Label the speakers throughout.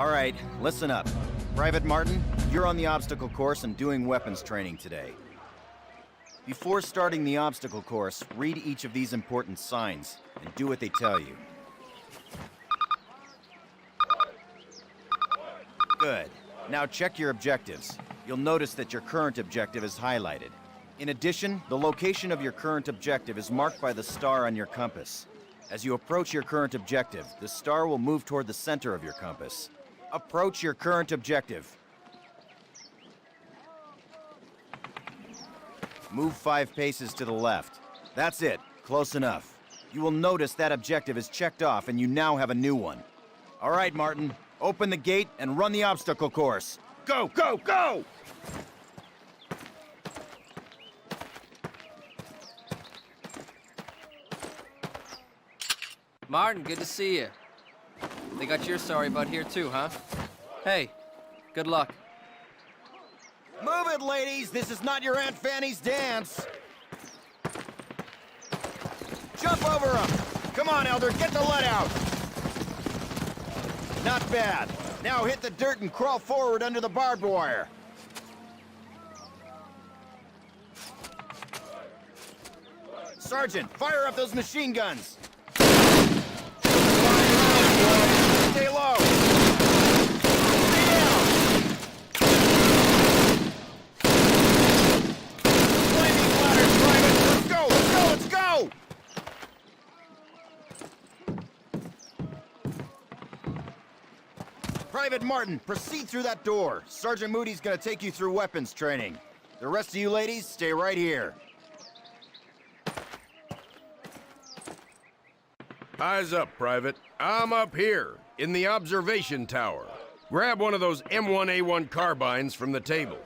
Speaker 1: All right, listen up. Private Martin, you're on the obstacle course and doing weapons training today. Before starting the obstacle course, read each of these important signs and do what they tell you. Good. Now check your objectives. You'll notice that your current objective is highlighted. In addition, the location of your current objective is marked by the star on your compass. As you approach your current objective, the star will move toward the center of your compass. Approach your current objective. Move 5 paces to the left. That's it. Close enough. You will notice that objective is checked off and you now have a new one. All right, Martin. Open the gate and run the obstacle course. Go, go, go!
Speaker 2: Martin, good to see you. They got your sorry butt here too, huh? Hey, good luck.
Speaker 1: Move it, ladies! This is not your Aunt Fanny's dance! Jump over him! Come on, Elder, get the lead out! Not bad. Now hit the dirt and crawl forward under the barbed wire. Sergeant, fire up those machine guns! Stay low! Stay down! Flaming ladders, Private! Let's go! Let's go! Let's go! Private Martin, proceed through that door. Sergeant Moody's gonna take you through weapons training. The rest of you ladies, stay right here.
Speaker 3: Eyes up, Private. I'm up here, in the observation tower. Grab one of those M1A1 carbines from the table.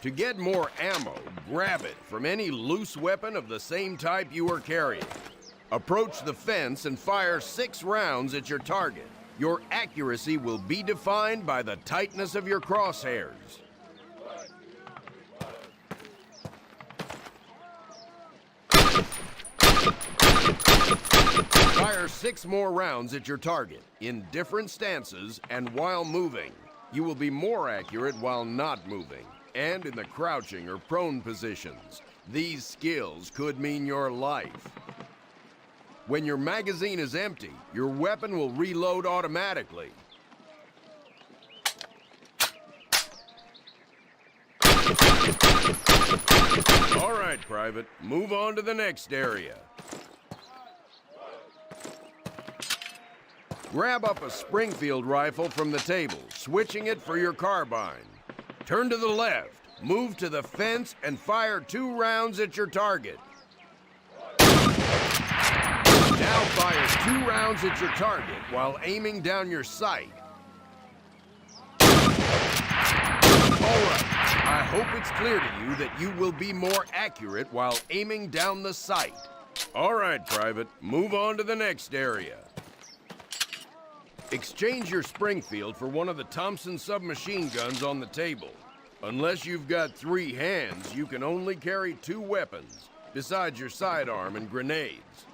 Speaker 3: To get more ammo, grab it from any loose weapon of the same type you are carrying. Approach the fence and fire 6 rounds at your target. Your accuracy will be defined by the tightness of your crosshairs. Fire 6 more rounds at your target, in different stances and while moving. You will be more accurate while not moving, and in the crouching or prone positions. These skills could mean your life. When your magazine is empty, your weapon will reload automatically. All right, Private, move on to the next area. Grab up a Springfield rifle from the table, switching it for your carbine. Turn to the left, move to the fence, and fire 2 rounds at your target. Now fire 2 rounds at your target while aiming down your sight. All right, I hope it's clear to you that you will be more accurate while aiming down the sight. All right, Private, move on to the next area. Exchange your Springfield for one of the Thompson submachine guns on the table. Unless you've got 3 hands, you can only carry 2 weapons, besides your sidearm and grenades.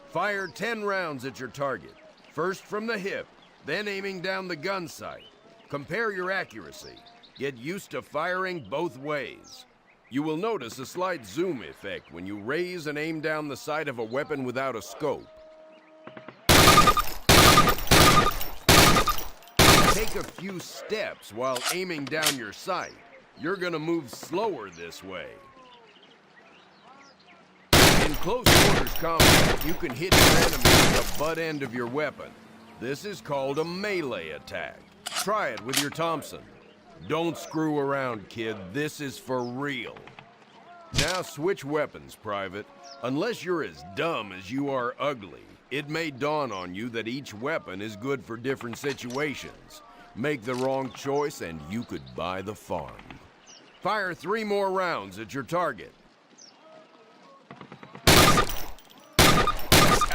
Speaker 3: Fire 10 rounds at your target, first from the hip, then aiming down the gun sight. Compare your accuracy. Get used to firing both ways. You will notice a slight zoom effect when you raise and aim down the sight of a weapon without a scope. Take a few steps while aiming down your sight. You're gonna move slower this way. In close quarters combat, you can hit your enemy with the butt end of your weapon. This is called a melee attack. Try it with your Thompson. Don't screw around, kid. This is for real. Now switch weapons, Private. Unless you're as dumb as you are ugly, it may dawn on you that each weapon is good for different situations. Make the wrong choice and you could buy the farm. Fire 3 more rounds at your target.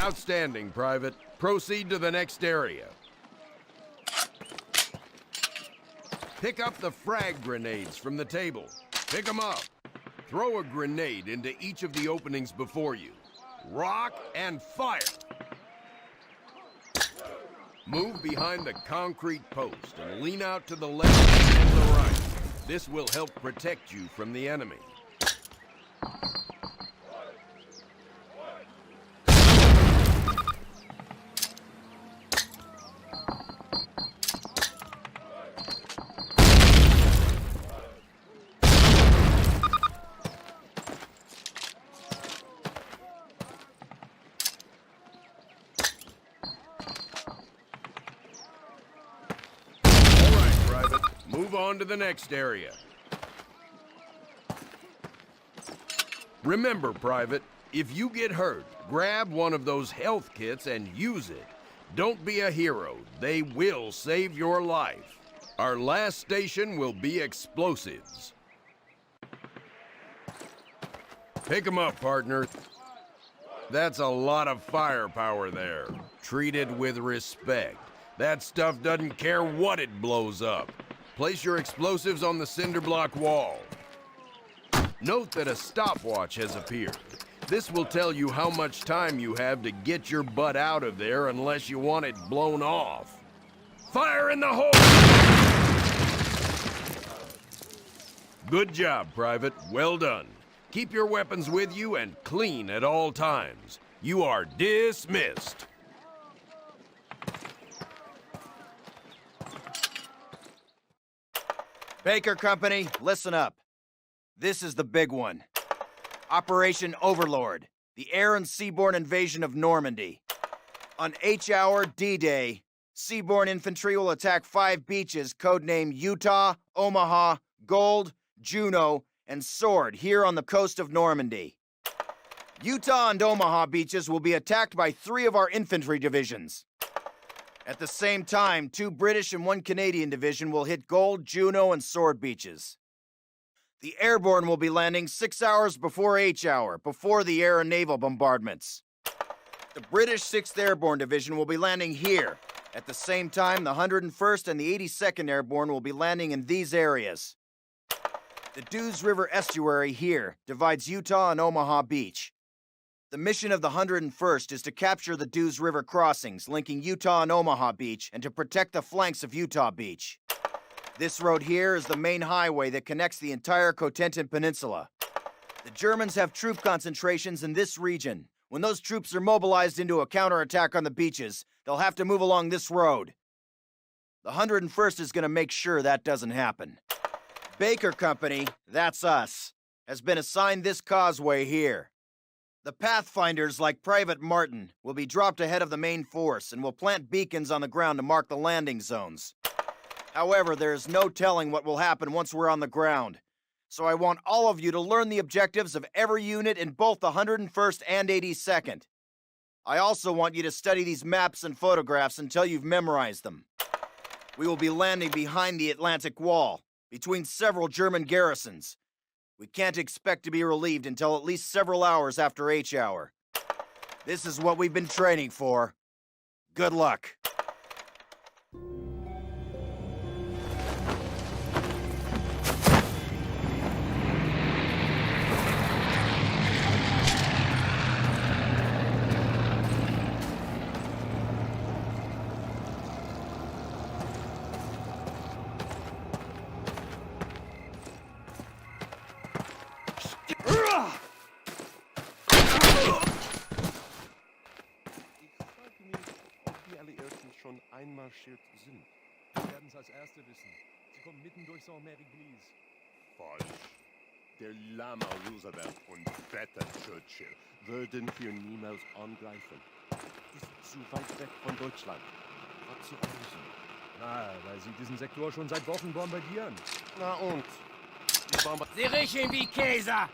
Speaker 3: Outstanding, Private. Proceed to the next area. Pick up the frag grenades from the table. Pick them up. Throw a grenade into each of the openings before you. Rock and fire. Move behind the concrete post and lean out to the left and the right. This will help protect you from the enemy. Move on to the next area. Remember, Private, if you get hurt, grab one of those health kits and use it. Don't be a hero. They will save your life. Our last station will be explosives. Pick 'em up, partner. That's a lot of firepower there. Treat it with respect. That stuff doesn't care what it blows up. Place your explosives on the cinder block wall. Note that a stopwatch has appeared. This will tell you how much time you have to get your butt out of there unless you want it blown off. Fire in the hole! Good job, Private. Well done. Keep your weapons with you and clean at all times. You are dismissed.
Speaker 1: Baker Company, listen up. This is the big one. Operation Overlord, the air and seaborne invasion of Normandy. On H-Hour D-Day, seaborne infantry will attack 5 beaches codenamed Utah, Omaha, Gold, Juno, and Sword here on the coast of Normandy. Utah and Omaha beaches will be attacked by 3 of our infantry divisions. At the same time, 2 British and 1 Canadian division will hit Gold, Juno, and Sword beaches. The airborne will be landing 6 hours before H-Hour, before the air and naval bombardments. The British 6th Airborne Division will be landing here. At the same time, the 101st and the 82nd Airborne will be landing in these areas. The Dews River estuary here divides Utah and Omaha Beach. The mission of the 101st is to capture the Dews River crossings linking Utah and Omaha Beach and to protect the flanks of Utah Beach. This road here is the main highway that connects the entire Cotentin Peninsula. The Germans have troop concentrations in this region. When those troops are mobilized into a counterattack on the beaches, they'll have to move along this road. The 101st is going to make sure that doesn't happen. Baker Company, that's us, has been assigned this causeway here. The Pathfinders, like Private Martin, will be dropped ahead of the main force and will plant beacons on the ground to mark the landing zones. However, there is no telling what will happen once we're on the ground, so I want all of you to learn the objectives of every unit in both the 101st and 82nd. I also want you to study these maps and photographs until you've memorized them. We will be landing behind the Atlantic Wall, between several German garrisons. We can't expect to be relieved until at least several hours after H-Hour. This is what we've been training for. Good luck.
Speaker 4: Schon einmarschiert sind. Wir werden es als Erste wissen. Sie kommen mitten durch Saint-Mary-Glise.
Speaker 5: Falsch. Der Lama Roosevelt und Vetter Churchill würden hier niemals angreifen. Ist zu weit weg von Deutschland. Was zu lösen?
Speaker 4: Na, weil sie diesen Sektor schon seit Wochen bombardieren.
Speaker 5: Na und? Die Bomber...
Speaker 2: Sie riechen wie Käse!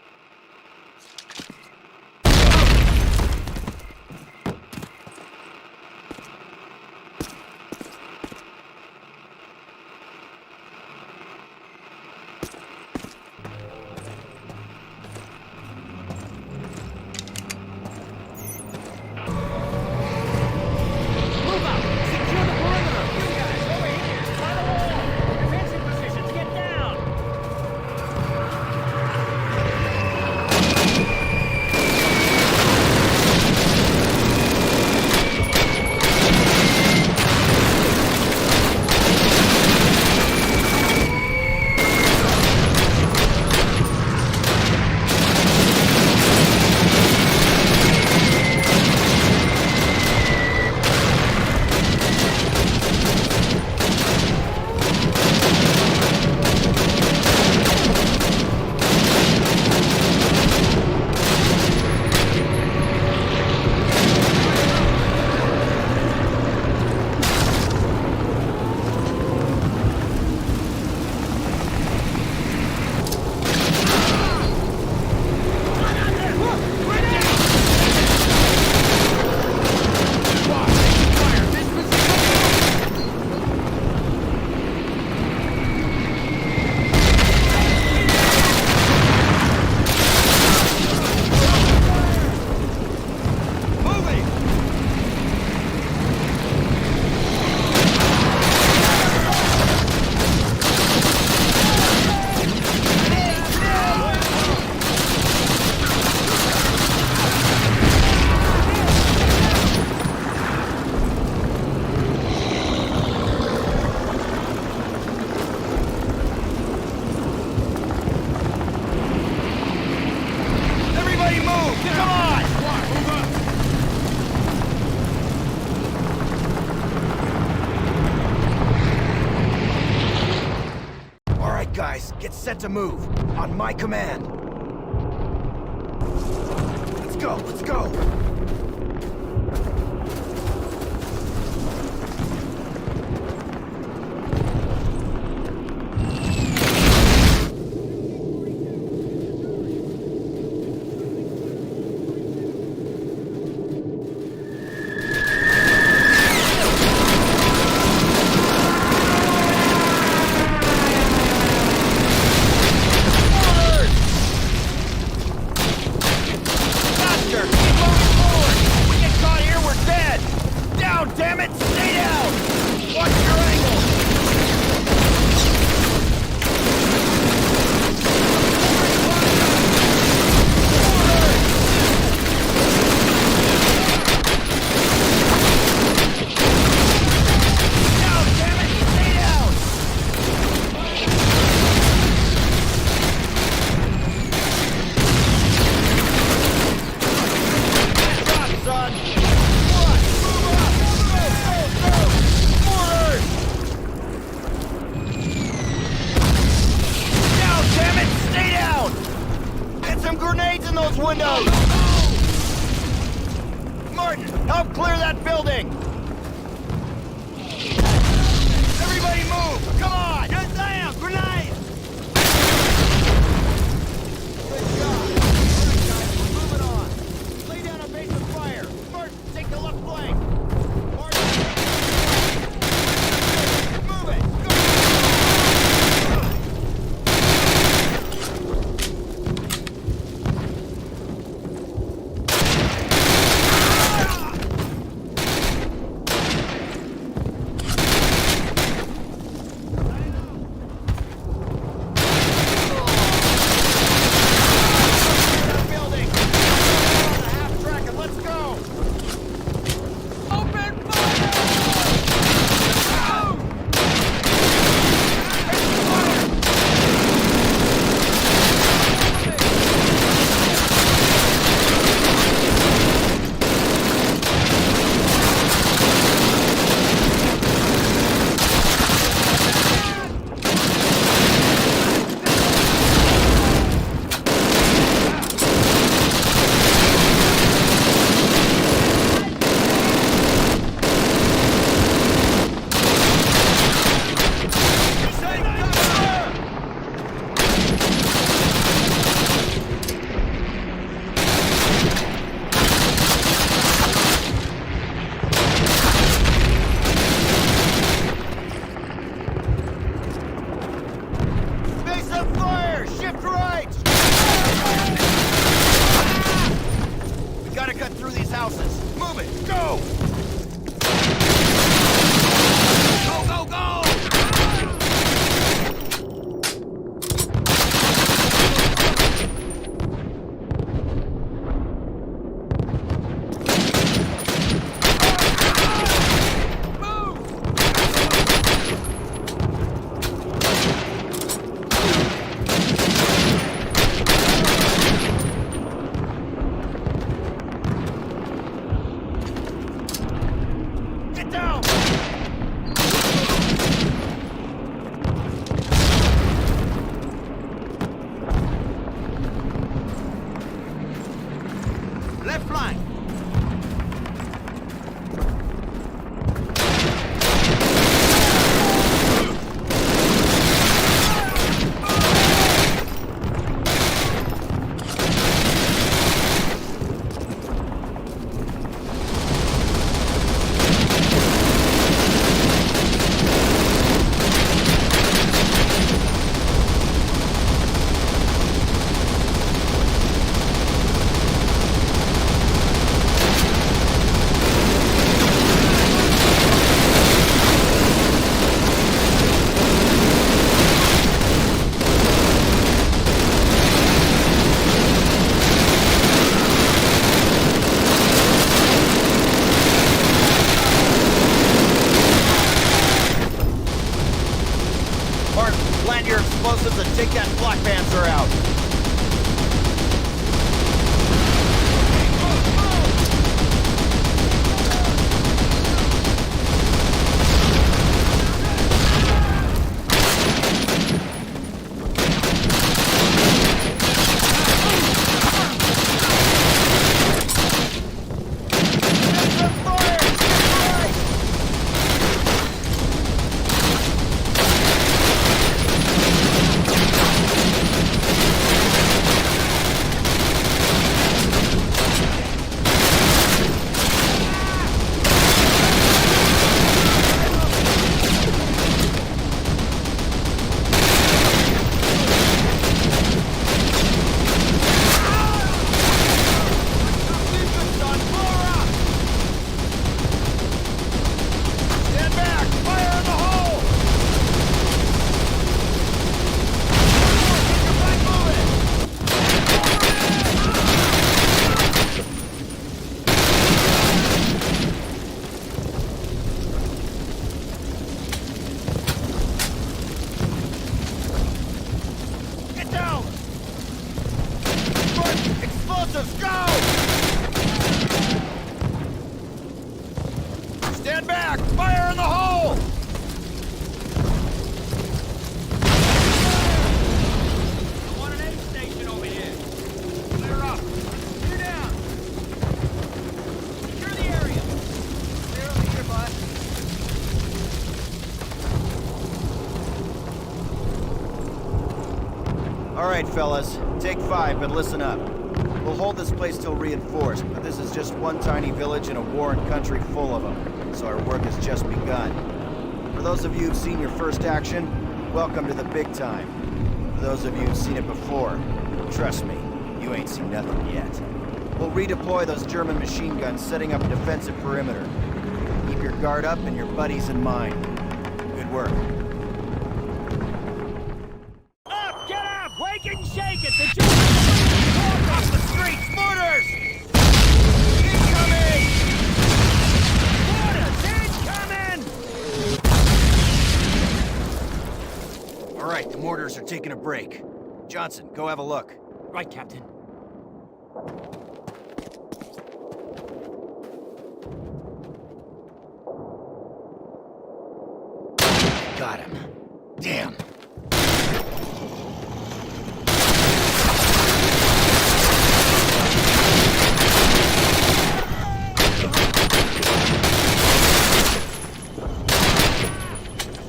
Speaker 1: Get set to move. On my command. Let's go, let's go! Damn it! Stay down! Watch your angle! Down, damn it! Stay down! Good job, son! Grenades in those windows! Martin, help clear that building! Everybody move! Come on! Get down! Grenade! Good job! Alright guys, we're moving on. Lay down a base of fire. Martin, take the left flank. Martin, move it! Go! All right, fellas. Take 5, but listen up. We'll hold this place till reinforced, but this is just one tiny village in a warring country full of them, so our work has just begun. For those of you who've seen your first action, welcome to the big time. For those of you who've seen it before, trust me, you ain't seen nothing yet. We'll redeploy those German machine guns, setting up a defensive perimeter. Keep your guard up and your buddies in mind. Good work.
Speaker 6: Up! Get up! Wake and shake it! The Germans off the streets! Mortars! Incoming! Mortars incoming!
Speaker 1: All right, the mortars are taking a break. Johnson, go have a look.
Speaker 6: Right, Captain.
Speaker 1: Got him. Damn.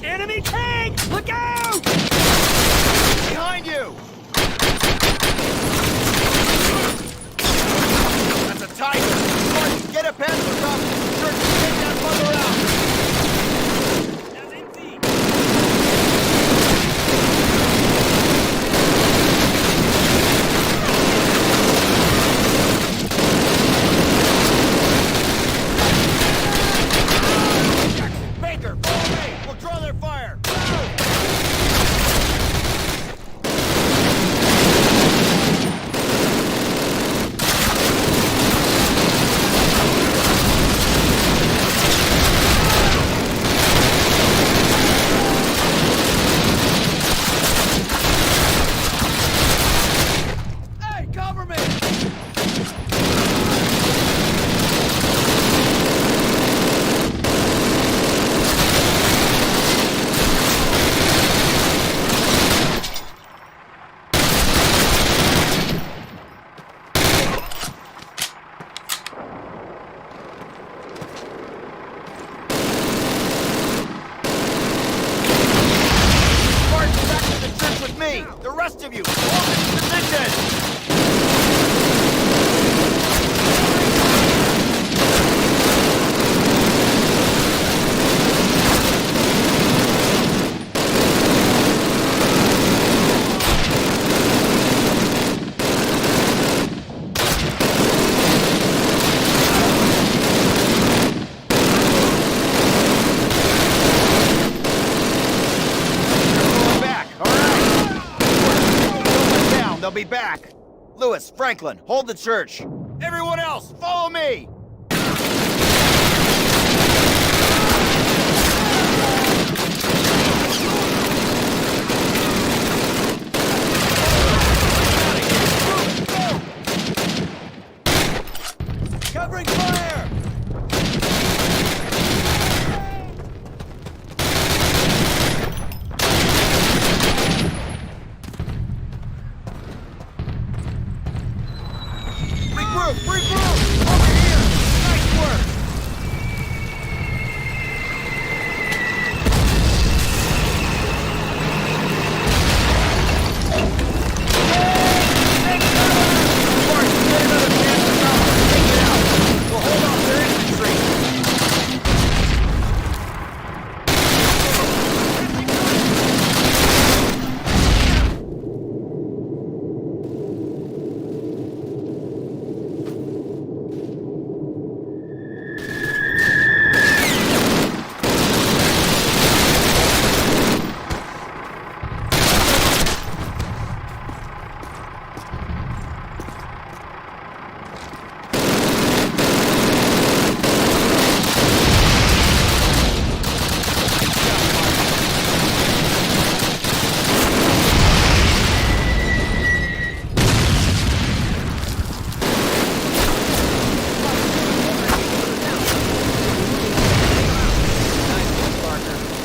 Speaker 6: Enemy tank! Look out!
Speaker 1: Behind you! That's a tiger! Marty, get a Panzer drop! Church, take that mother out!
Speaker 6: That's empty!
Speaker 1: Baker, follow me! We'll draw their fire! Hey, cover me! March back to the church with me! The rest of you, hold this position! Going back, all right! Don't let down, they'll be back! Lewis, Franklin, hold the church! Everyone else, follow me! Covering fire! Regroup! Regroup! Over here! Nice work! Take cover! Mark, get another chance to cover! Take it out! We'll hold off their infantry!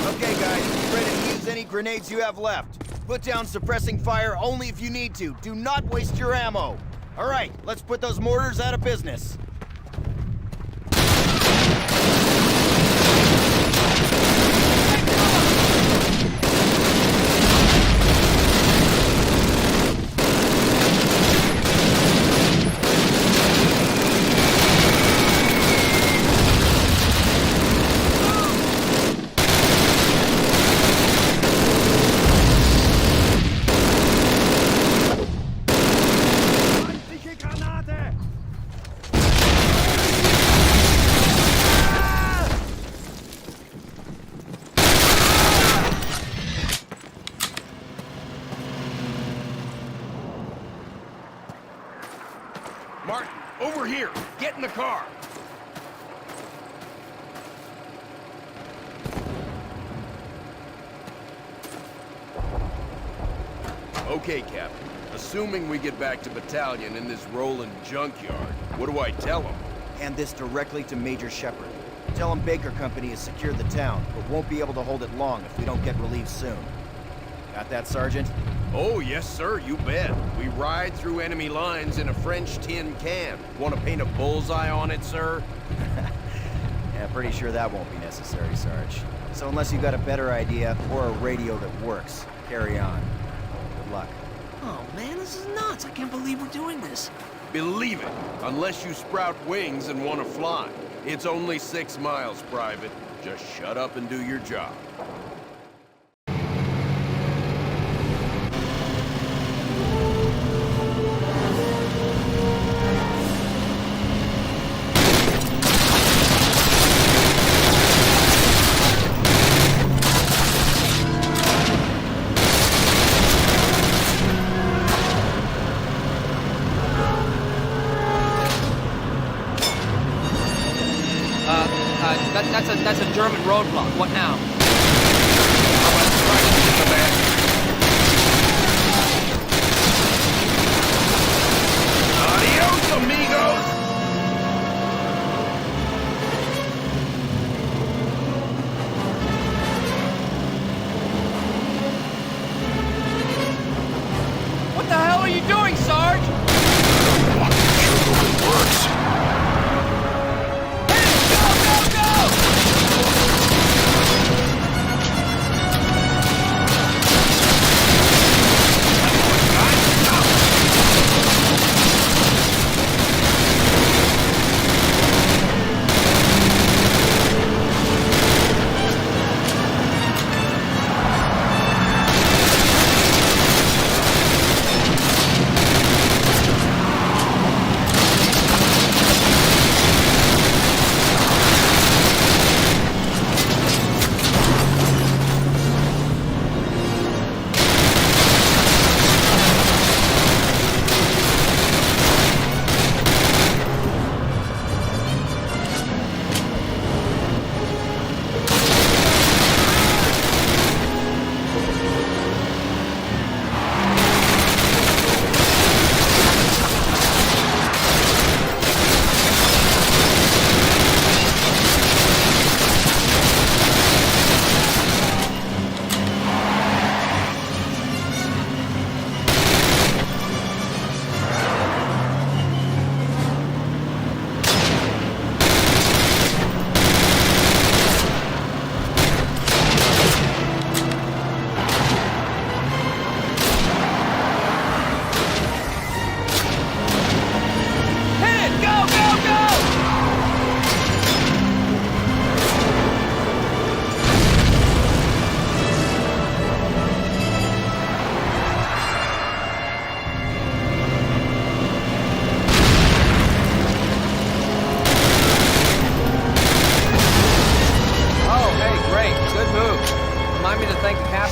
Speaker 1: Okay, guys, be ready to use any grenades you have left. Put down suppressing fire only if you need to. Do not waste your ammo. All right, let's put those mortars out of business.
Speaker 3: Okay, Captain. Assuming we get back to Battalion in this rolling junkyard, what do I tell them?
Speaker 1: Hand this directly to Major Shepard. Tell him Baker Company has secured the town, but won't be able to hold it long if we don't get relief soon. Got that, Sergeant?
Speaker 3: Oh, yes, sir, you bet. We ride through enemy lines in a French tin can. Want to paint a bullseye on it, sir?
Speaker 1: Yeah, pretty sure that won't be necessary, Sarge. So unless you've got a better idea, or a radio that works, carry on. Good luck.
Speaker 7: Oh man, this is nuts. I can't believe we're doing this.
Speaker 3: Believe it, unless you sprout wings and want to fly. It's only 6 miles, Private. Just shut up and do your job.
Speaker 2: That's a German roadblock. What now?
Speaker 3: Adios, amigos!
Speaker 2: What the hell are you doing, Sarge?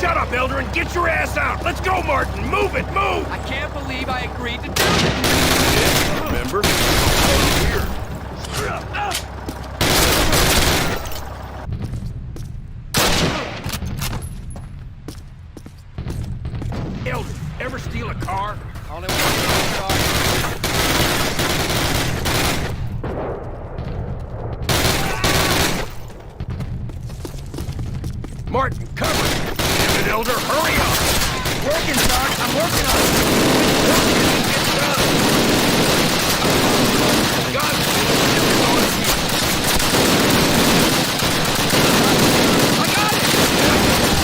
Speaker 3: Shut up, Eldrin! Get your ass out! Let's go, Martin! Move it! Move!
Speaker 2: I can't believe I agreed to do this.
Speaker 3: Remember? Here. Eldrin, ever steal a car?
Speaker 2: Only one car.
Speaker 3: Martin, cover! Damn it, Elder, hurry up!
Speaker 2: Working, Sarge. I'm working on it.
Speaker 3: Get done! God,
Speaker 2: I got it.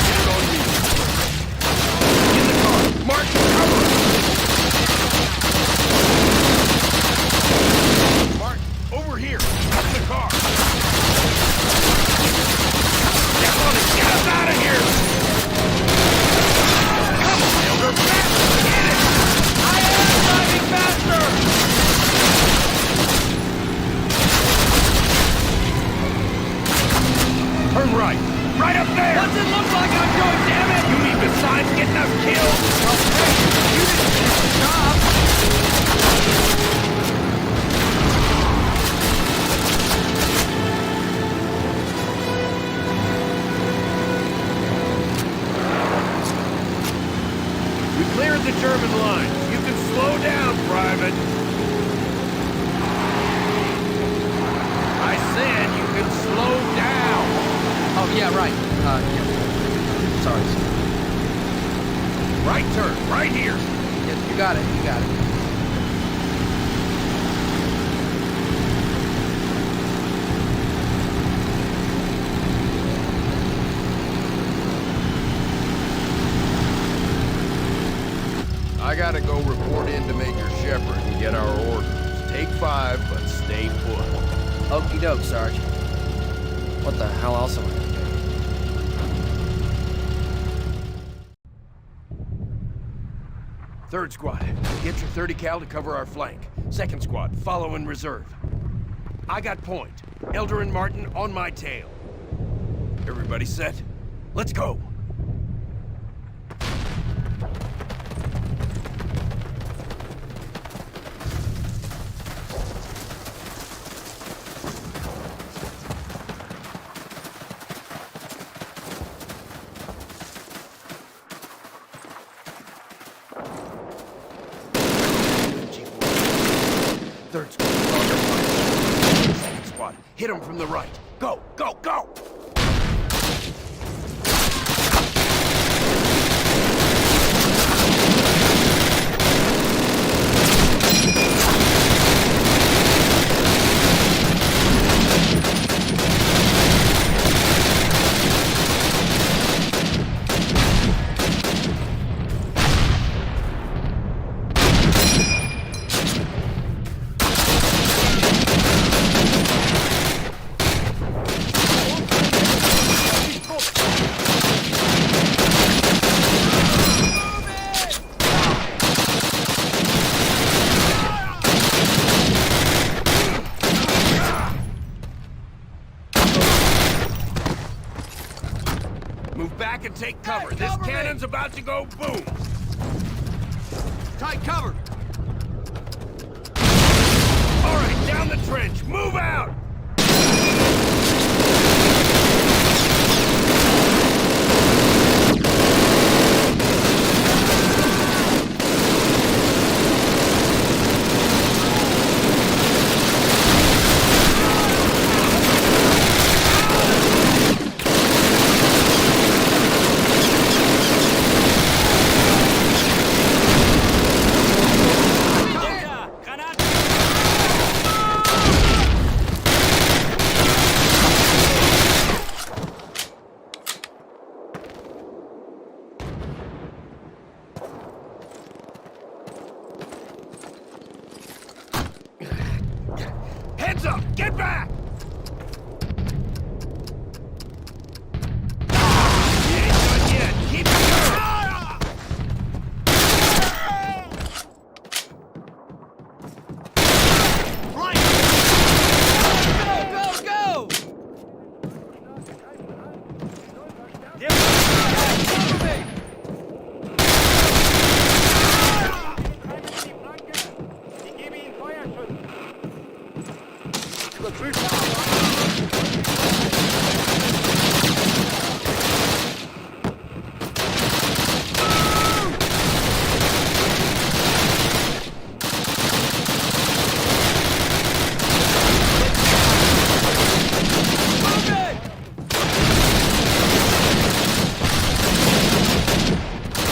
Speaker 3: get it on me. In the car! Martin, cover! Martin, over here! Up in the car! Get on it! Get us out of here! Come on, Elder! Faster! Get it!
Speaker 2: I am driving faster.
Speaker 3: Turn right! Right up there!
Speaker 2: What's it look like I'm doing, damn it?
Speaker 3: You mean besides getting us killed?
Speaker 2: Okay, you didn't finish the job.
Speaker 3: We cleared the German lines. You can slow down, Private. I said you can slow down.
Speaker 2: Oh, yeah, right. Yeah. Sorry.
Speaker 3: Right turn, right here.
Speaker 2: Yeah, you got it, you got it.
Speaker 3: I gotta go report in to Major Shepard and get our orders. Take 5, but stay put.
Speaker 2: Okie doke, Sarge. What the hell else am I gonna do?
Speaker 3: Third squad, get your 30 cal to cover our flank. Second squad, follow in reserve. I got point. Elder and Martin on my tail. Everybody set? Let's go. Third squad, on your flank. Second squad, hit him from the right. Go, go, go! Move back and take cover. This cannon's about to go boom.
Speaker 2: Tight cover!
Speaker 3: All right, down the trench. Move out! Heads up! Get back! You ain't done yet. Keep it going!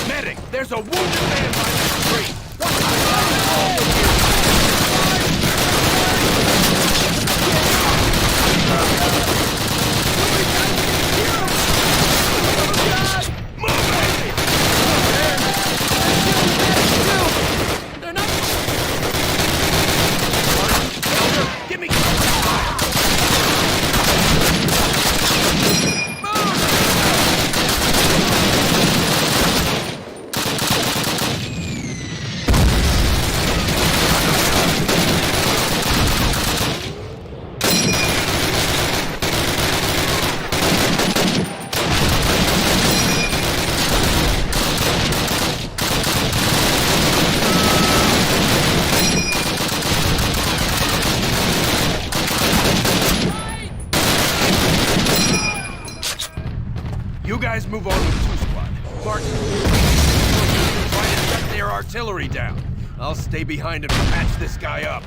Speaker 3: Medic, there's a wounded man by the street! What the hell is wrong with you? Give me fire! You guys move on with 2 squad. Martin, try to shut their artillery down. I'll stay behind him to patch this guy up.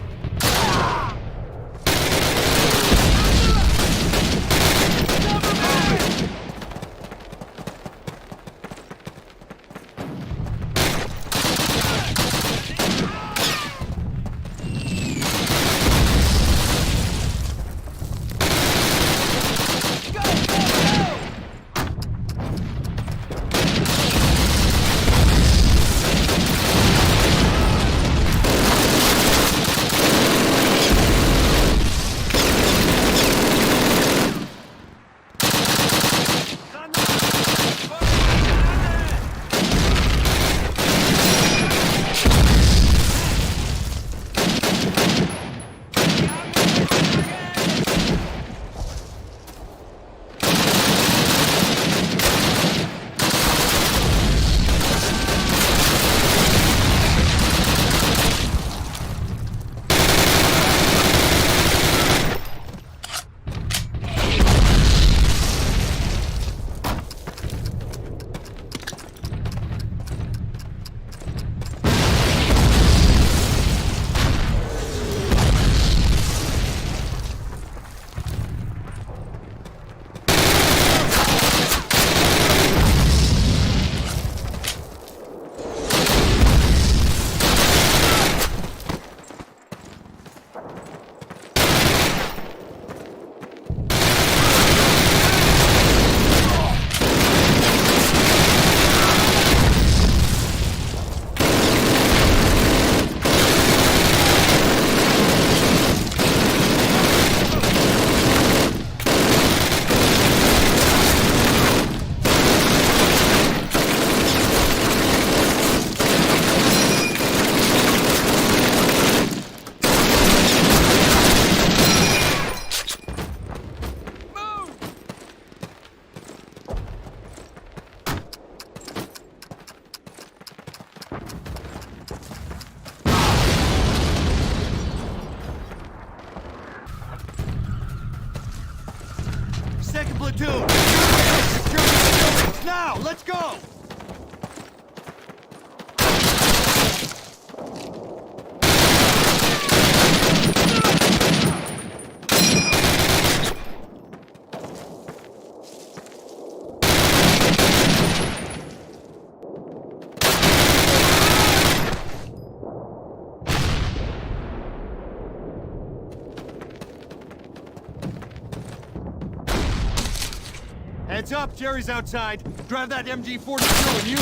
Speaker 1: Second platoon! Now, let's go! Heads up, Jerry's outside. Drive that MG-42 and use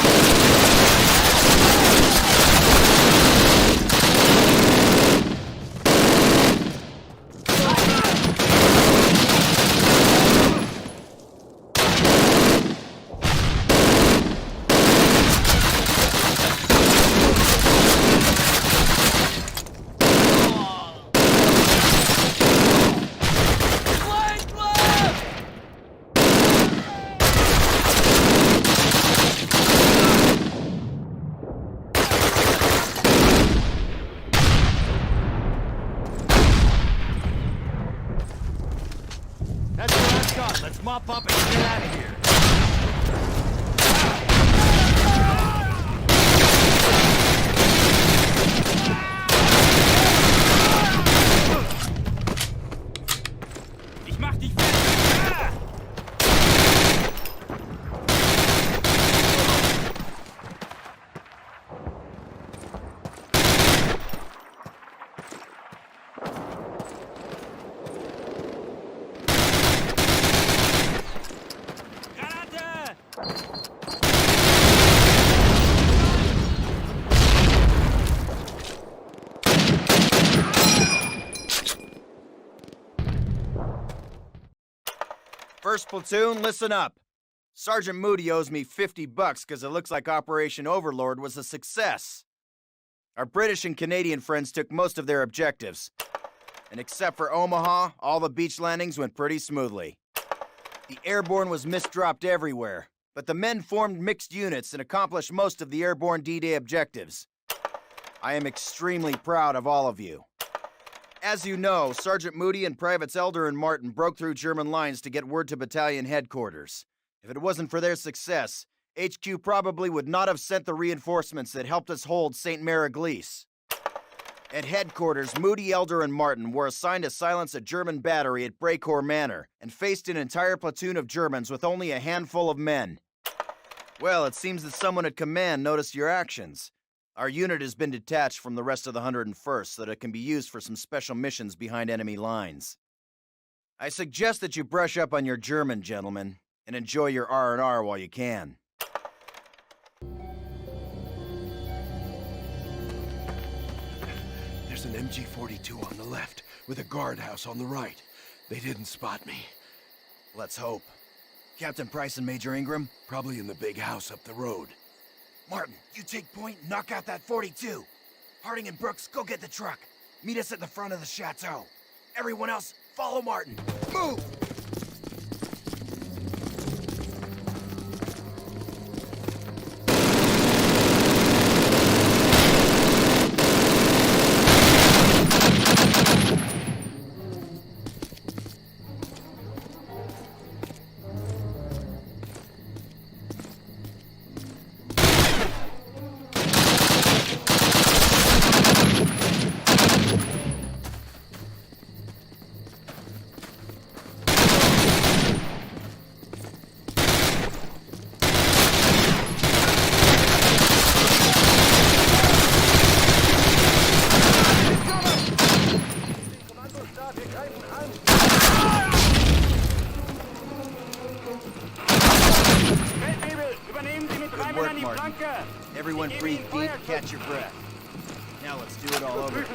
Speaker 1: That's what I've got. Let's mop up and get out of here.
Speaker 6: Ich mach dich fertig! Ah!
Speaker 1: First platoon, listen up. Sergeant Moody owes me $50 because it looks like Operation Overlord was a success. Our British and Canadian friends took most of their objectives. And except for Omaha, all the beach landings went pretty smoothly. The airborne was misdropped everywhere, but the men formed mixed units and accomplished most of the airborne D-Day objectives. I am extremely proud of all of you. As you know, Sergeant Moody and Privates Elder and Martin broke through German lines to get word to battalion headquarters. If it wasn't for their success, HQ probably would not have sent the reinforcements that helped us hold St. Mary-Glise. At headquarters, Moody, Elder, and Martin were assigned to silence a German battery at Breakhor Manor and faced an entire platoon of Germans with only a handful of men. Well, it seems that someone at command noticed your actions. Our unit has been detached from the rest of the 101st so that it can be used for some special missions behind enemy lines. I suggest that you brush up on your German, gentlemen, and enjoy your R&R while you can.
Speaker 3: There's an MG-42 on the left, with a guardhouse on the right. They didn't spot me.
Speaker 1: Let's hope. Captain Price and Major Ingram?
Speaker 3: Probably in the big house up the road.
Speaker 1: Martin, you take point and knock out that 42. Harding and Brooks, go get the truck. Meet us at the front of the chateau. Everyone else, follow Martin. Move! Good work, Martin. Everyone breathe deep, catch your breath. Now let's do it all over.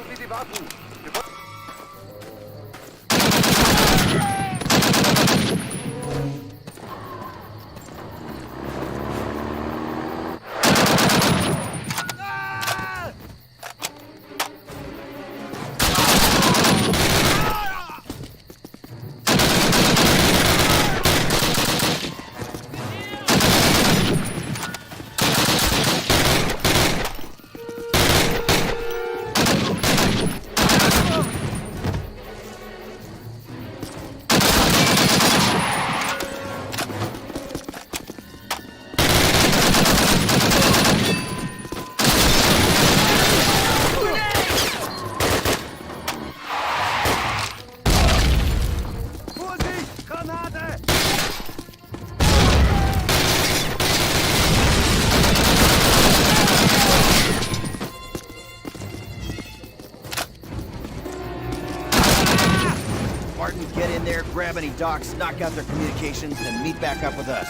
Speaker 1: Martin, get in there, grab any docks, knock out their communications, then meet back up with us.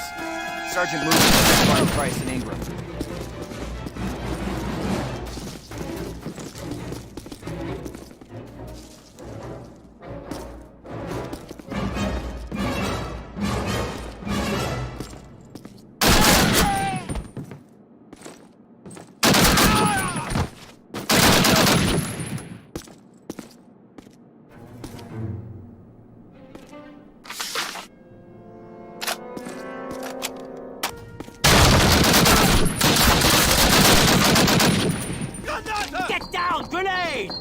Speaker 1: Sergeant Moody, Martin, Price, and Ingram.
Speaker 6: Get down! Grenade!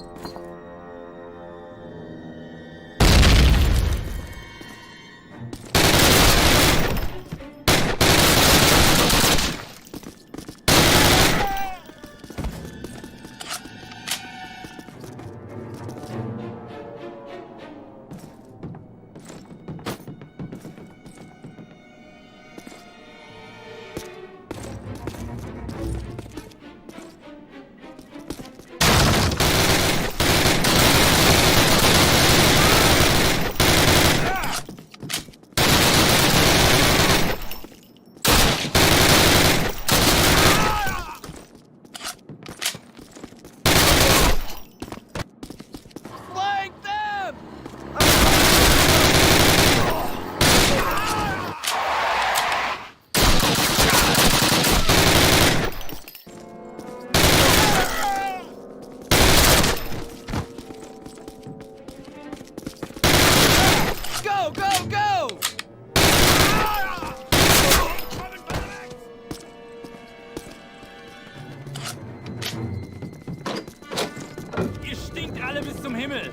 Speaker 6: Ihr stinkt alle bis zum Himmel!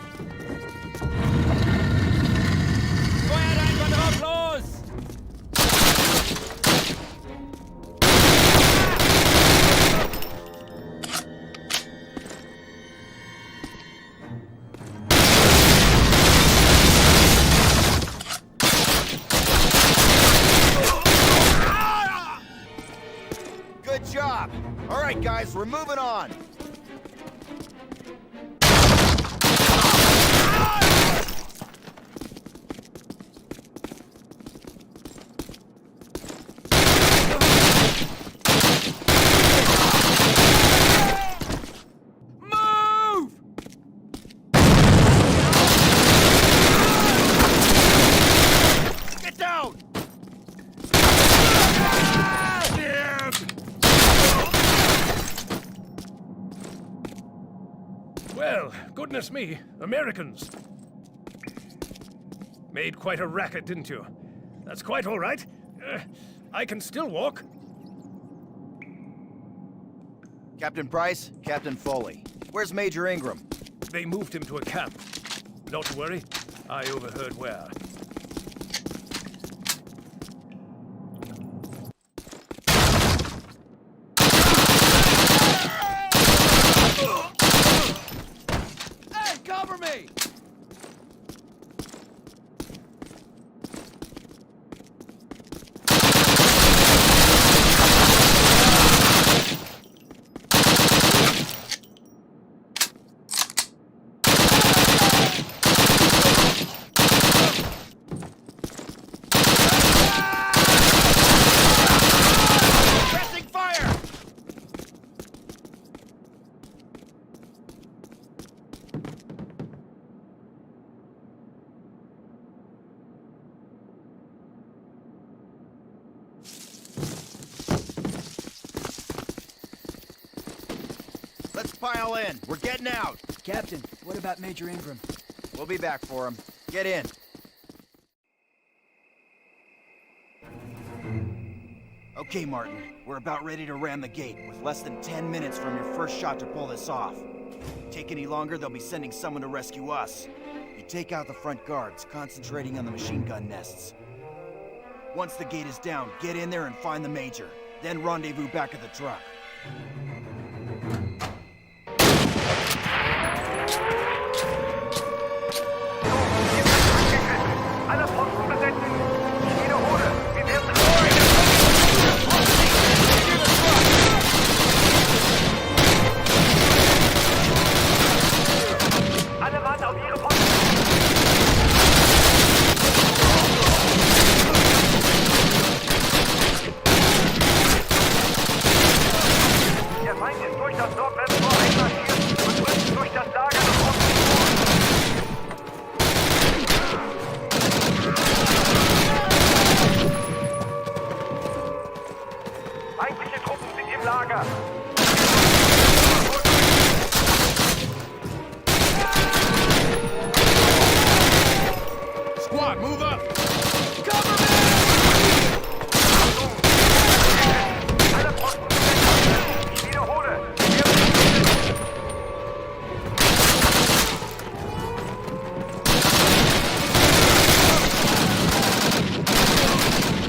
Speaker 6: Feuert einfach drauf los!
Speaker 1: right, guys, we're moving on.
Speaker 4: Well, goodness me, Americans. Made quite a racket, didn't you? That's quite all right. I can still walk.
Speaker 1: Captain Price, Captain Foley. Where's Major Ingram?
Speaker 4: They moved him to a camp. Not to worry, I overheard where.
Speaker 2: Hey, cover me!
Speaker 1: Pressing fire! Let's pile in. We're getting out.
Speaker 2: Captain, what about Major Ingram?
Speaker 1: We'll be back for him. Get in. Okay, Martin. We're about ready to ram the gate, with less than 10 minutes from your first shot to pull this off. Take any longer, they'll be sending someone to rescue us. You take out the front guards, concentrating on the machine gun nests. Once the gate is down, get in there and find the Major. Then rendezvous back at the truck.
Speaker 6: Alle Posten besetzen. Ich wiederhole, wir werden alle Mann auf ihre Posten. Der Feind ist durch das Nordwesttor einmarschiert und rückt durch das Lager nach Osten vor. Feindliche Truppen sind im Lager.
Speaker 3: Squad, move up!
Speaker 6: Alle Posten besetzen. Ich wiederhole.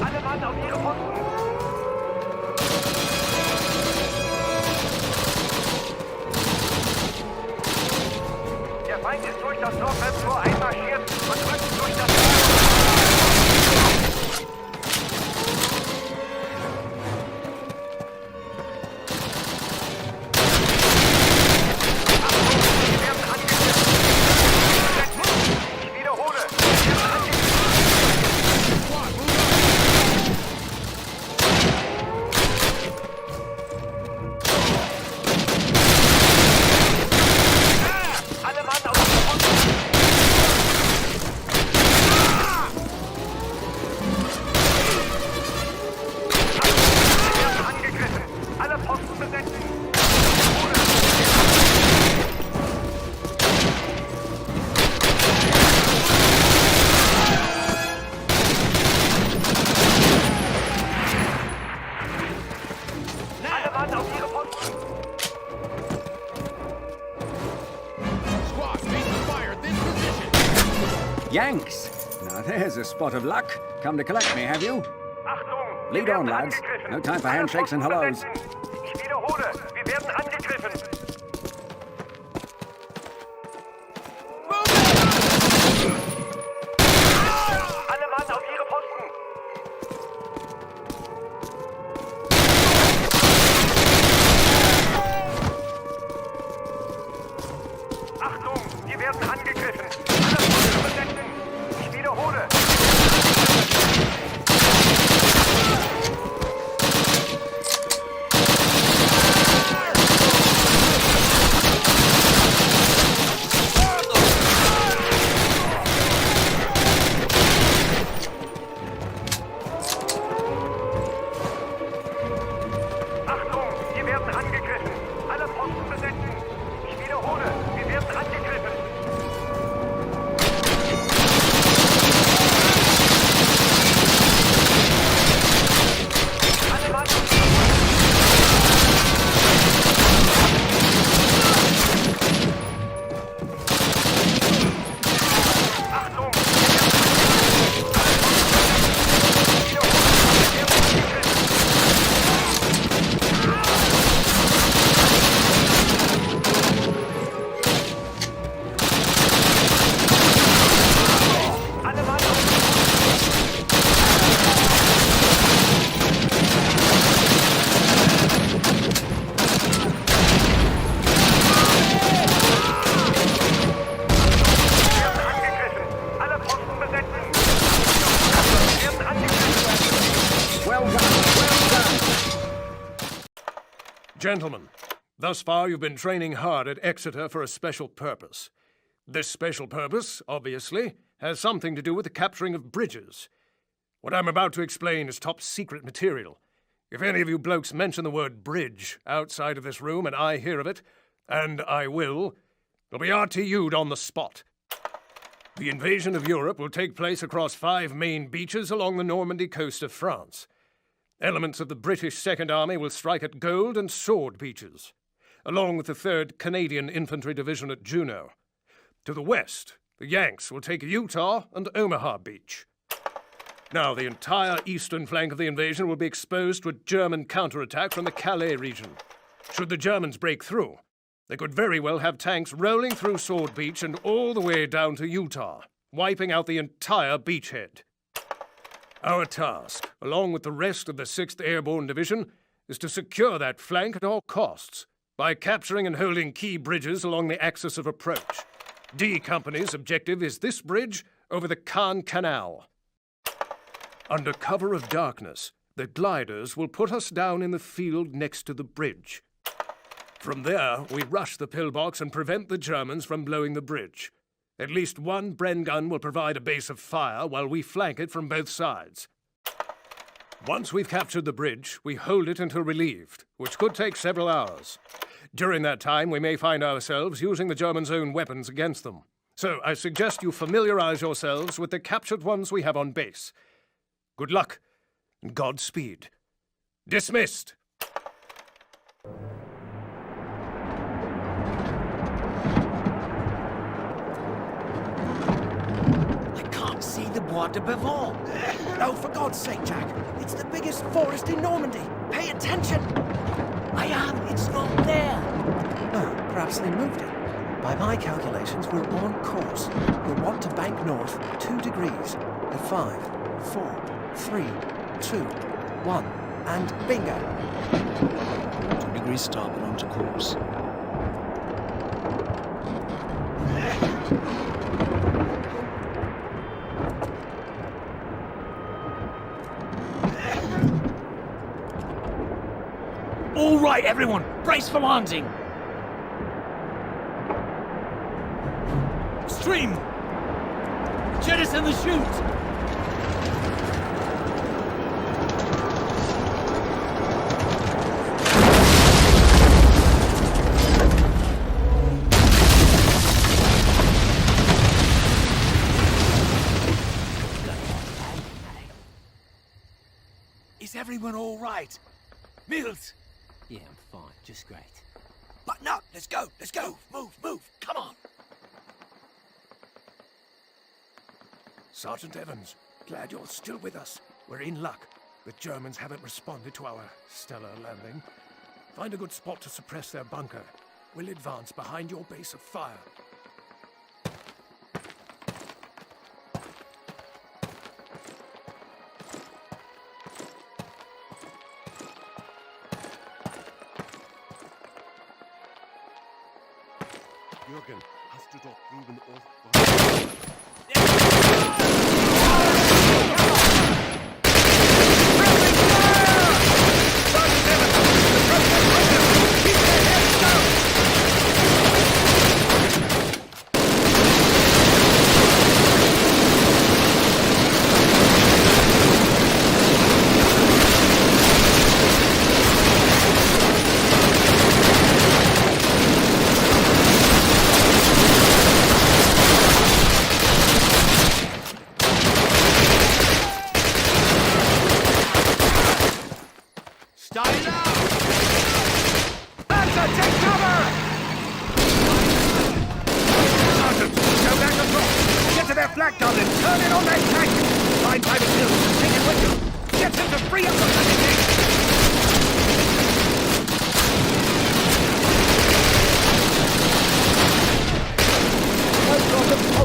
Speaker 6: Alle Mann auf ihre Posten. Der Feind ist durch das Nordwesttor einmarschiert und rückt durch das Wir werden angegriffen. Ich wiederhole. Wir werden angegriffen.
Speaker 3: Squad, move up!
Speaker 6: Alle Mann auf ihre Posten. Wir werden angegriffen. Alle Posten besetzen. Alle Mann auf ihre Posten.
Speaker 3: Squad, face the fire, this position!
Speaker 8: Yanks! Now there's a spot of luck. Come to collect me, have you?
Speaker 6: Achtung!
Speaker 8: Lead
Speaker 6: wir
Speaker 8: on,
Speaker 6: werden
Speaker 8: lads.
Speaker 6: angegriffen.
Speaker 8: No time for
Speaker 6: Alle
Speaker 8: handshakes and
Speaker 6: Posten
Speaker 8: hellos.
Speaker 6: besetzen. Ich wiederhole, wir werden angegriffen. Alle Mann auf ihre Posten.
Speaker 9: Gentlemen, thus far you've been training hard at Exeter for a special purpose. This special purpose, obviously, has something to do with the capturing of bridges. What I'm about to explain is top secret material. If any of you blokes mention the word bridge outside of this room and I hear of it, and I will, you'll be RTU'd on the spot. The invasion of Europe will take place across 5 main beaches along the Normandy coast of France. Elements of the British Second Army will strike at Gold and Sword beaches, along with the 3rd Canadian Infantry Division at Juno. To the west, the Yanks will take Utah and Omaha Beach. Now, the entire eastern flank of the invasion will be exposed to a German counterattack from the Calais region. Should the Germans break through, they could very well have tanks rolling through Sword Beach and all the way down to Utah, wiping out the entire beachhead. Our task, along with the rest of the 6th Airborne Division, is to secure that flank at all costs by capturing and holding key bridges along the axis of approach. D Company's objective is this bridge over the Caen Canal. Under cover of darkness, the gliders will put us down in the field next to the bridge. From there, we rush the pillbox and prevent the Germans from blowing the bridge. At least one Bren gun will provide a base of fire while we flank it from both sides. Once we've captured the bridge, we hold it until relieved, which could take several hours. During that time, we may find ourselves using the Germans' own weapons against them. So I suggest you familiarize yourselves with the captured ones we have on base. Good luck, and Godspeed. Dismissed!
Speaker 7: I can't see the Bois de Bavon.
Speaker 10: Oh, for God's sake, Jack. It's the biggest forest in Normandy. Pay attention.
Speaker 7: I am. It's not there.
Speaker 10: Oh, perhaps they moved it. By my calculations, we're on course. We'll want to bank north 2 degrees at 5, 4, 3, 2, 1, and bingo.
Speaker 7: 2 degrees starboard onto course. All right, everyone, brace for landing. Stream! Jettison the chute!
Speaker 10: Is everyone all right? Mills?
Speaker 2: Yeah, I'm fine. Just great.
Speaker 10: Button up. Let's go. Let's go. Move. Come on.
Speaker 9: Sergeant Evans, glad you're still with us. We're in luck. The Germans haven't responded to our stellar landing. Find a good spot to suppress their bunker. We'll advance behind your base of fire.
Speaker 5: Jürgen, hast du dort drüben auch...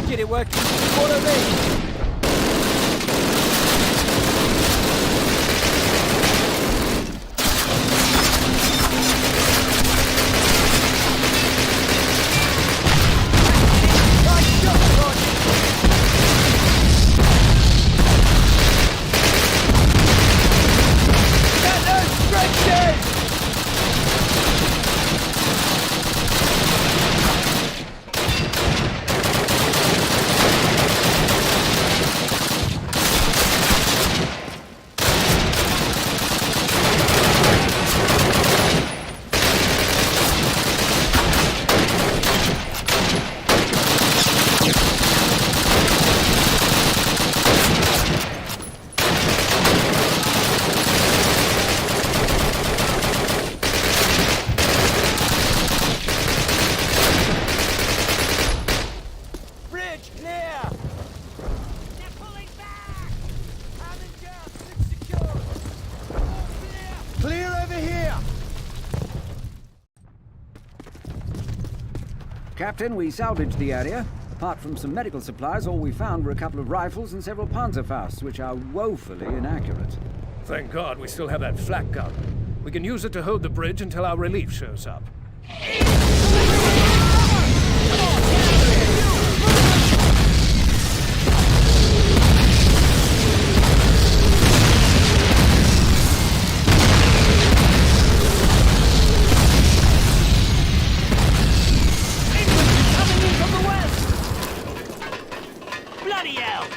Speaker 2: Get it working. Follow me.
Speaker 8: Captain. We salvaged the area. Apart from some medical supplies, all we found were a couple of rifles and several Panzerfausts, which are woefully inaccurate.
Speaker 9: Thank God we still have that flak gun. We can use it to hold the bridge until our relief shows up.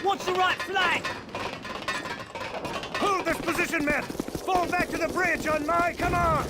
Speaker 6: What's the right flank?
Speaker 1: Hold this position, men! Fall back to the bridge on my command!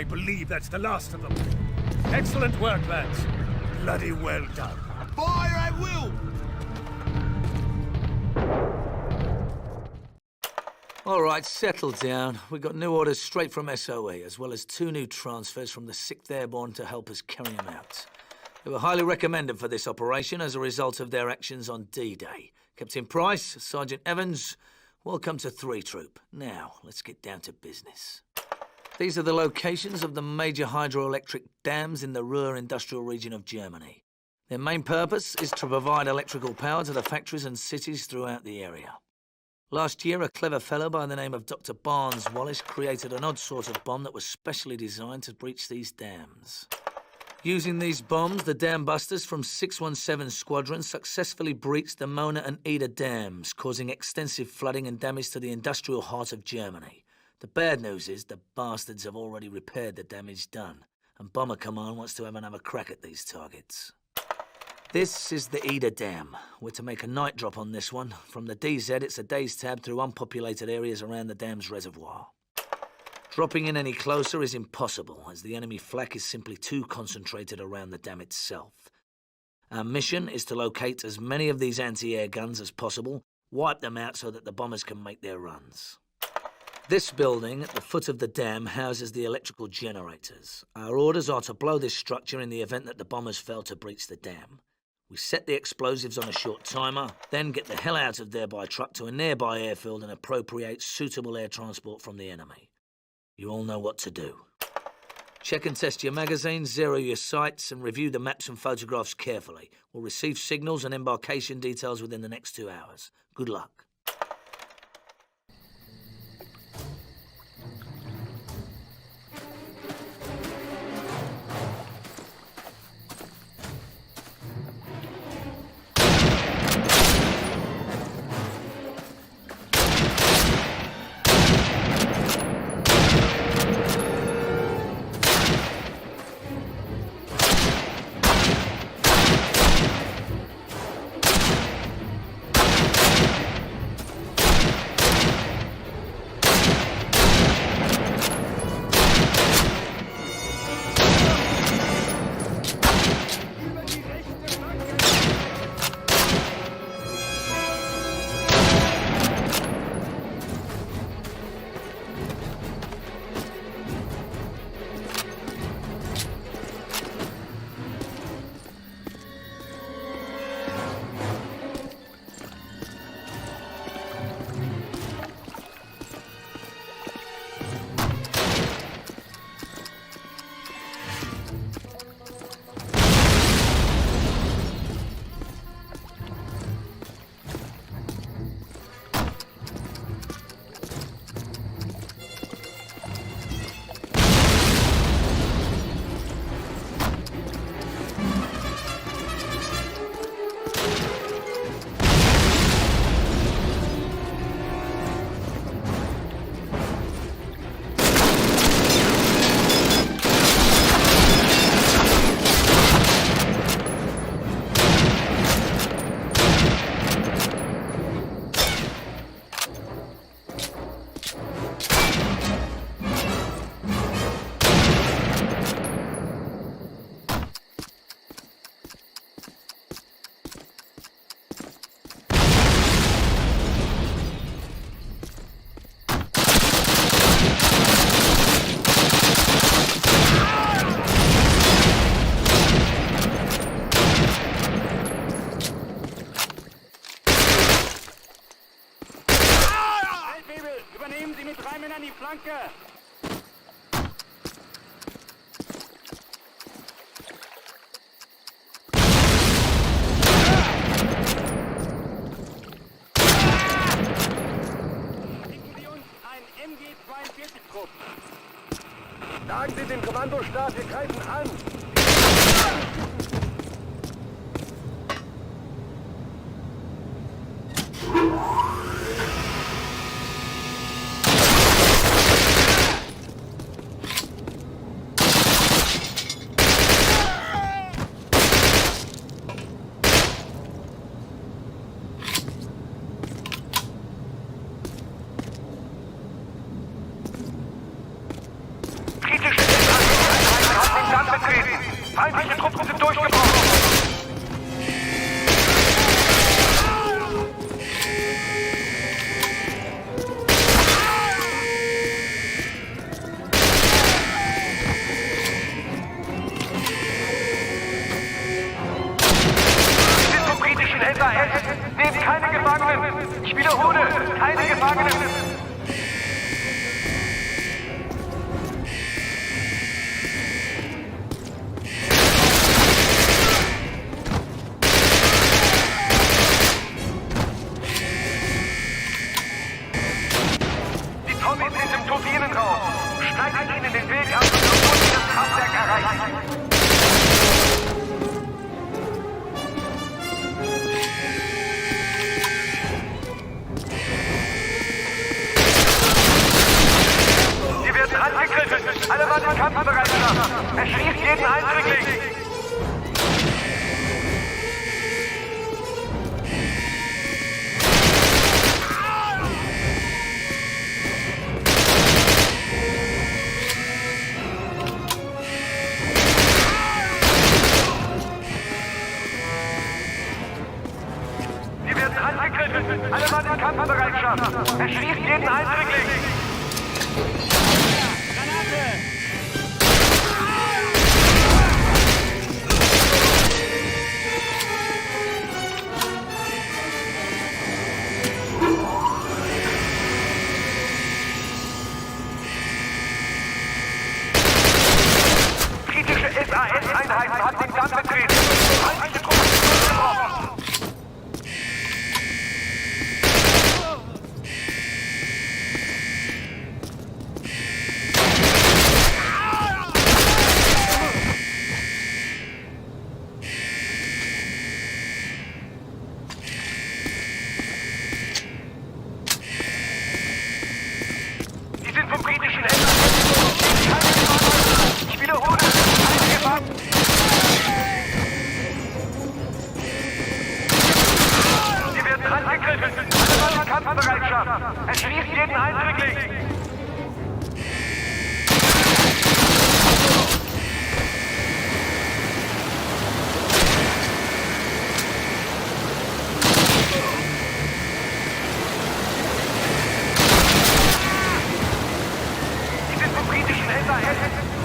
Speaker 9: I believe that's the last of them. Excellent work, lads. Bloody well done.
Speaker 3: Fire at will!
Speaker 11: All right, settle down. We got new orders straight from SOE, as well as 2 new transfers from the 6th Airborne to help us carry them out. They were highly recommended for this operation as a result of their actions on D-Day. Captain Price, Sergeant Evans, welcome to 3 Troop. Now, let's get down to business. These are the locations of the major hydroelectric dams in the Ruhr industrial region of Germany. Their main purpose is to provide electrical power to the factories and cities throughout the area. Last year, a clever fellow by the name of Dr. Barnes Wallace created an odd sort of bomb that was specially designed to breach these dams. Using these bombs, the dam busters from 617 Squadron successfully breached the Mona and Ida dams, causing extensive flooding and damage to the industrial heart of Germany. The bad news is the bastards have already repaired the damage done, and Bomber Command wants to have another crack at these targets. This is the Ida Dam. We're to make a night drop on this one. From the DZ, it's a day's tab through unpopulated areas around the dam's reservoir. Dropping in any closer is impossible, as the enemy flak is simply too concentrated around the dam itself. Our mission is to locate as many of these anti-air guns as possible, wipe them out so that the bombers can make their runs. This building at the foot of the dam houses the electrical generators. Our orders are to blow this structure in the event that the bombers fail to breach the dam. We set the explosives on a short timer, then get the hell out of there by truck to a nearby airfield and appropriate suitable air transport from the enemy. You all know what to do. Check and test your magazines, zero your sights, and review the maps and photographs carefully. We'll receive signals and embarkation details within the next 2 hours. Good luck.
Speaker 6: Flanke! Ein MG-42-Trupp. Sagen Sie dem Kommandostab, wir greifen an! Kritische Deckung! Nehmt keine Gefangenen! Ich wiederhole, keine Gefangenen! Die Tommys sind im Turbinenraum. Schneidet ihnen den Weg ab, bevor sie das Kraftwerk erreichen. Sie werden angegriffen. Alle Mann in Kampfbereitschaft. Erschießt jeden Eindringling. Sie werden angegriffen. Alle Mann in Kampfbereitschaft. Erschießt jeden Eindringling. Britische SAS-Einheiten haben den Damm betreten. Feindliche Truppen sind getroffen. Sie sind vom britischen Händler. Ich wiederhole, keine Gefangenen. Sie werden angegriffen. Alle Mann in Kampfbereitschaft. Erschießt jeden Eindringling. Sie sind vom britischen Händler.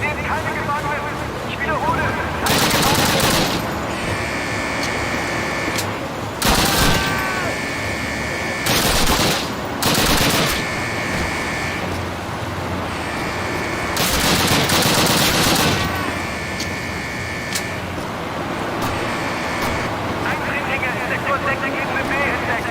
Speaker 6: Nehmt keine Gefangenen. Ich wiederhole, keine Gefangenen. Eindringlinge in Sektor 6 Ebene B entdeckt.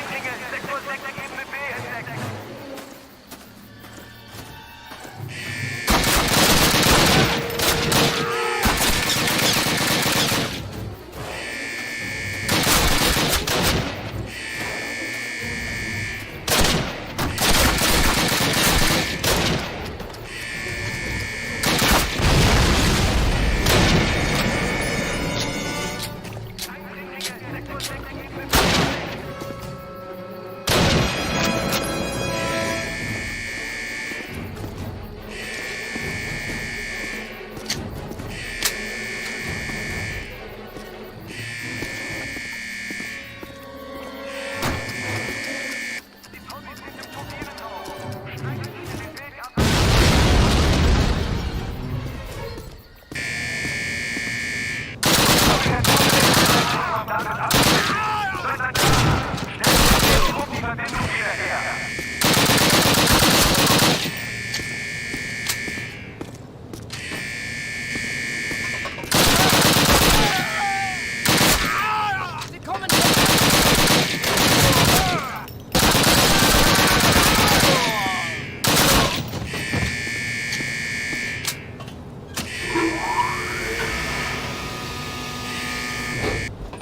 Speaker 6: Eindringlinge in Sektor 6 Ebene B entdeckt.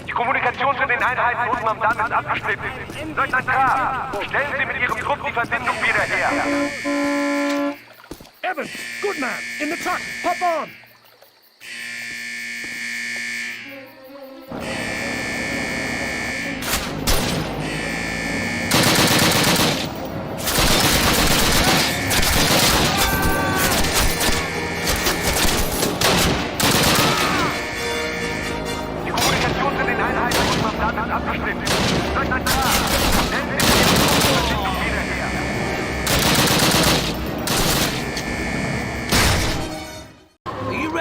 Speaker 6: Die Kommunikation zu den Einheiten unten am Damm ist abgeschnitten. Leutnant K., stellen Sie mit Ihrem Trupp die Verbindung wieder her.
Speaker 9: Evans, good man, in the truck, hop on!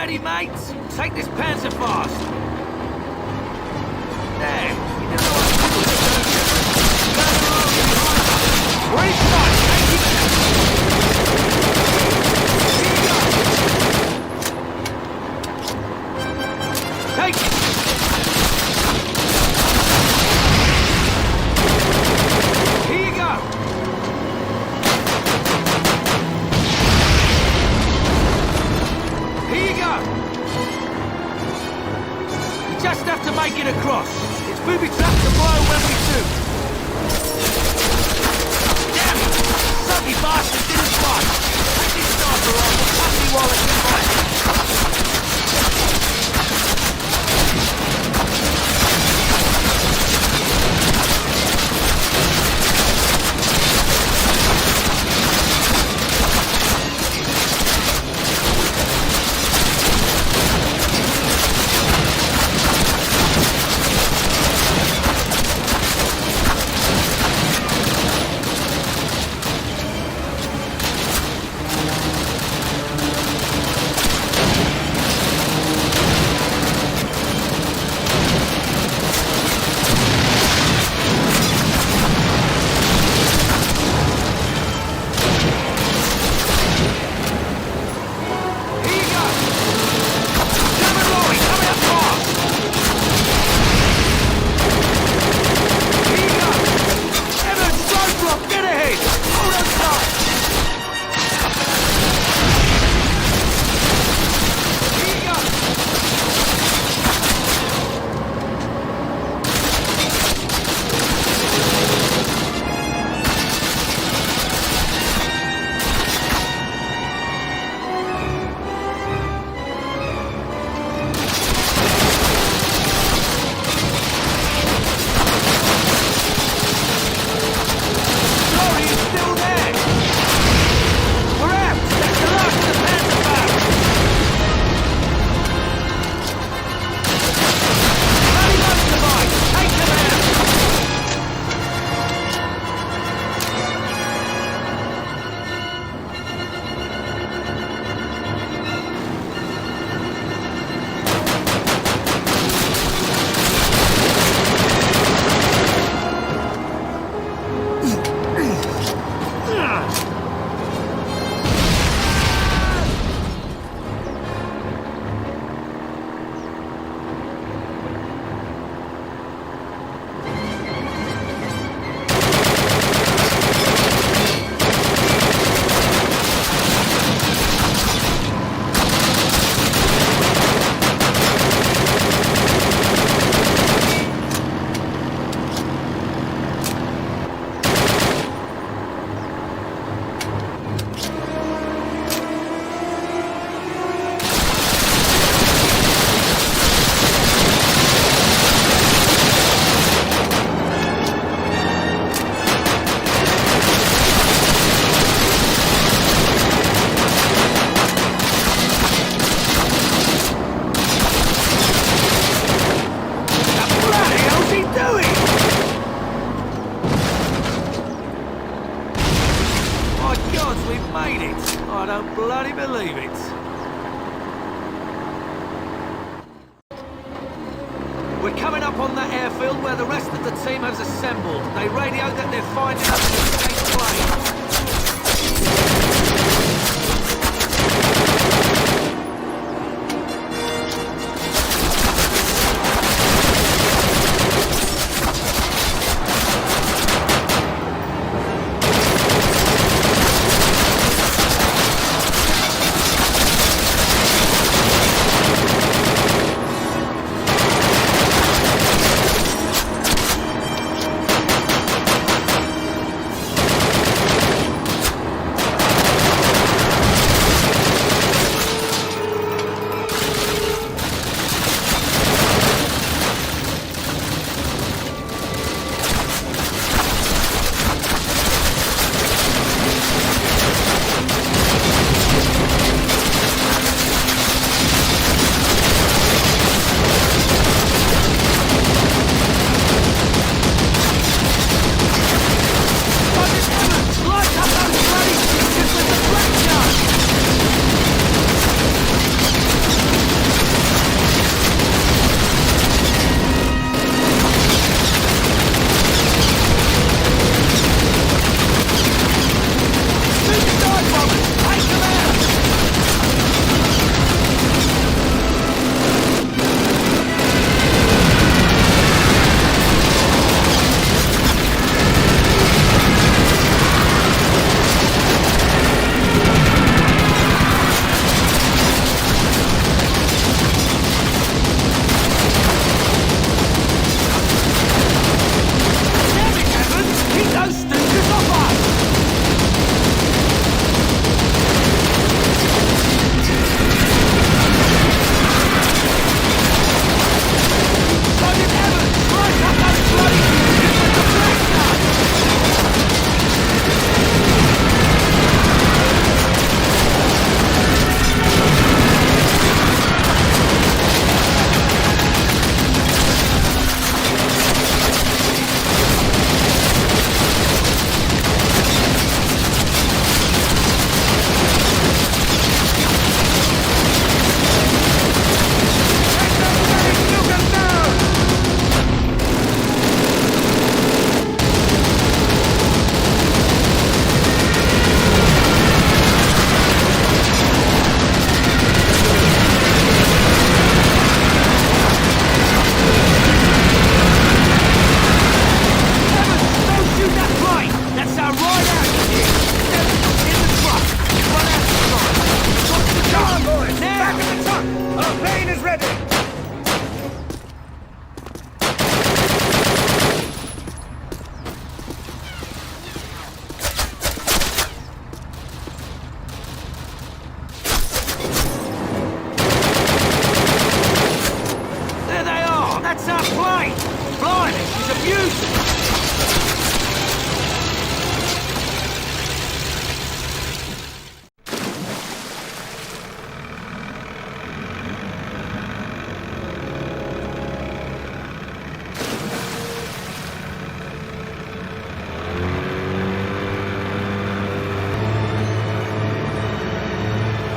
Speaker 11: ready, mates? Take this Panzer fast. There. You know what to do with it, don't you? Turn it around behind us. We're inside. Take it. Here you go. Take it. Here you go. Here you go. You just have to make it across. It's booby trapped to blow when we do. Damn it! Sucky bastard didn't fly. Take this sniper rifle, cut me while it's in my...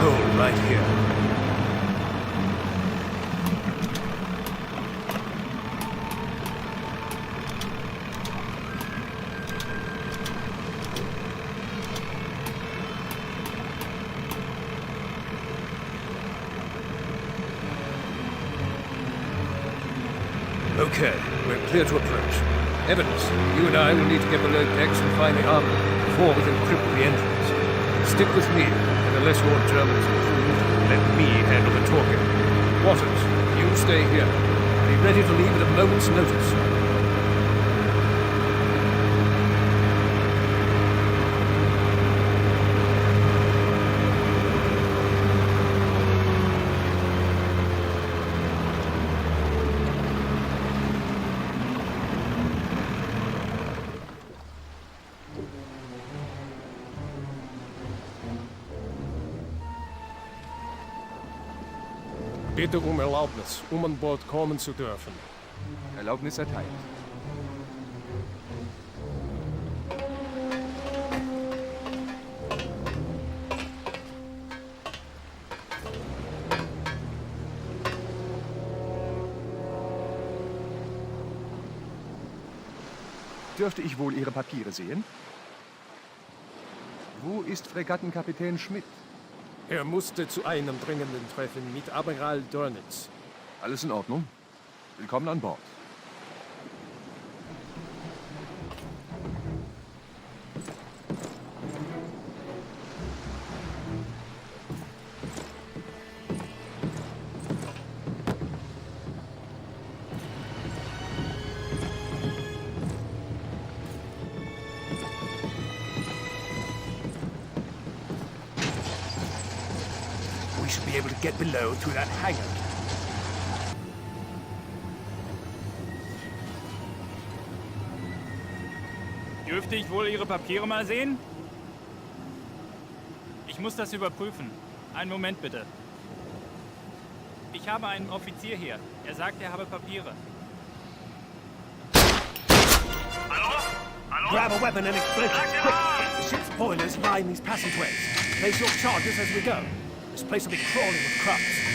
Speaker 9: Hold right here. Okay, we're clear to approach. Evans, you and I will need to get below decks and find the armor before we can cripple the engines. Stick with me, and unless your German is improved, let me handle the talking. Waters, you stay here. Be ready to leave at a moment's notice. Bitte Erlaubnis, an Bord kommen zu dürfen.
Speaker 4: Erlaubnis erteilt. Dürfte ich wohl Ihre Papiere sehen? Wo ist Fregattenkapitän Schmidt?
Speaker 9: Er musste zu einem dringenden Treffen mit Admiral Dönitz.
Speaker 4: Alles in Ordnung. Willkommen an Bord.
Speaker 9: We should be able to get below through that hangar.
Speaker 12: Dürfte ich wohl Ihre Papiere mal sehen? Ich muss das überprüfen. Einen Moment bitte. Ich habe einen Offizier hier. Er sagt, er habe Papiere.
Speaker 6: Hallo? Hallo?
Speaker 10: Grab a weapon and explosives, quick! The ship's boilers lie in these passageways. Place your charges as we go. This place will be crawling with corrupts.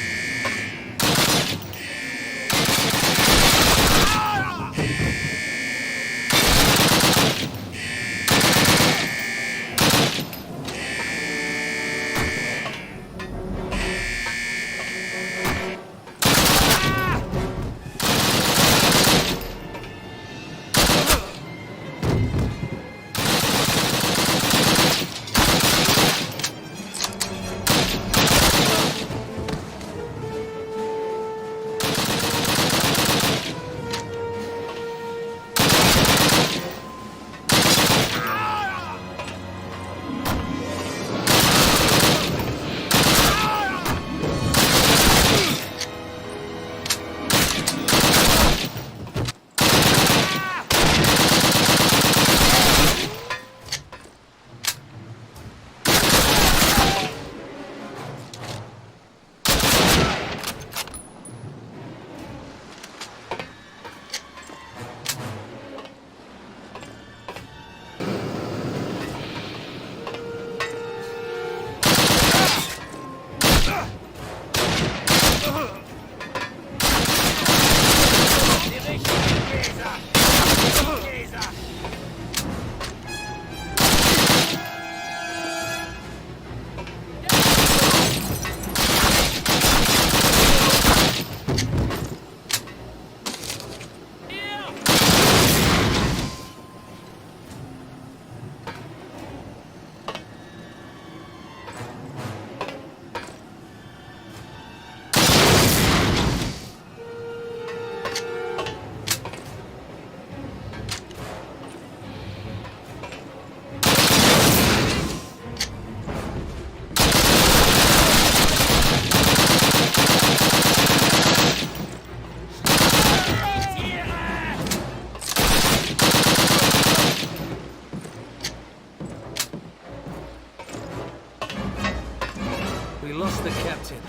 Speaker 11: Captain.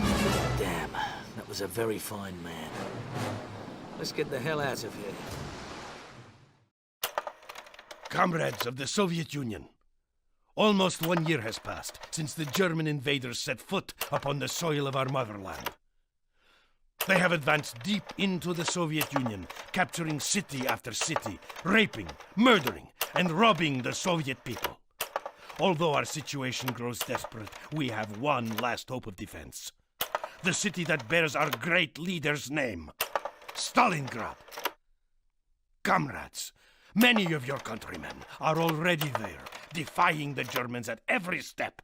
Speaker 11: Damn, that was a very fine man. Let's get the hell out of here.
Speaker 13: Comrades of the Soviet Union, almost 1 year has passed since the German invaders set foot upon the soil of our motherland. They have advanced deep into the Soviet Union, capturing city after city, raping, murdering, and robbing the Soviet people. Although our situation grows desperate, we have one last hope of defense. The city that bears our great leader's name, Stalingrad. Comrades, many of your countrymen are already there, defying the Germans at every step.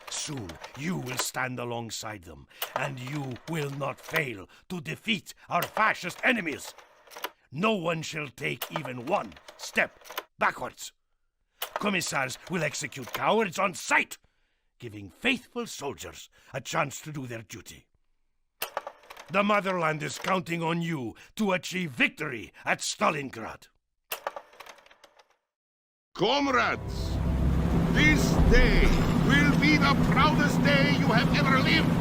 Speaker 13: Soon you will stand alongside them, and you will not fail to defeat our fascist enemies. No one shall take even one step backwards. Commissars will execute cowards on sight, giving faithful soldiers a chance to do their duty. The motherland is counting on you to achieve victory at Stalingrad.
Speaker 5: Comrades, this day will be the proudest day you have ever lived.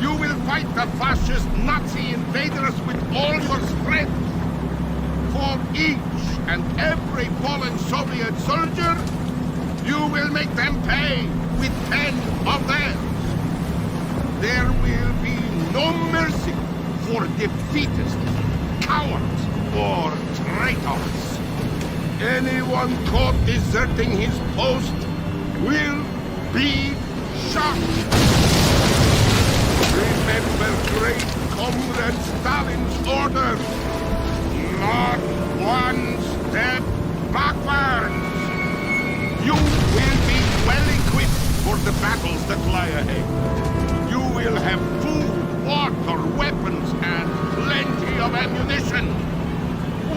Speaker 5: You will fight the fascist Nazi invaders with all your strength. For each and every fallen Soviet soldier, you will make them pay with 10 of theirs. There will be no mercy for defeatists, cowards, or traitors. Anyone caught deserting his post will be shot. Remember great Comrade Stalin's orders. Not one step backwards. You will be well equipped for the battles that lie ahead. You will have food, water, weapons, and plenty of ammunition.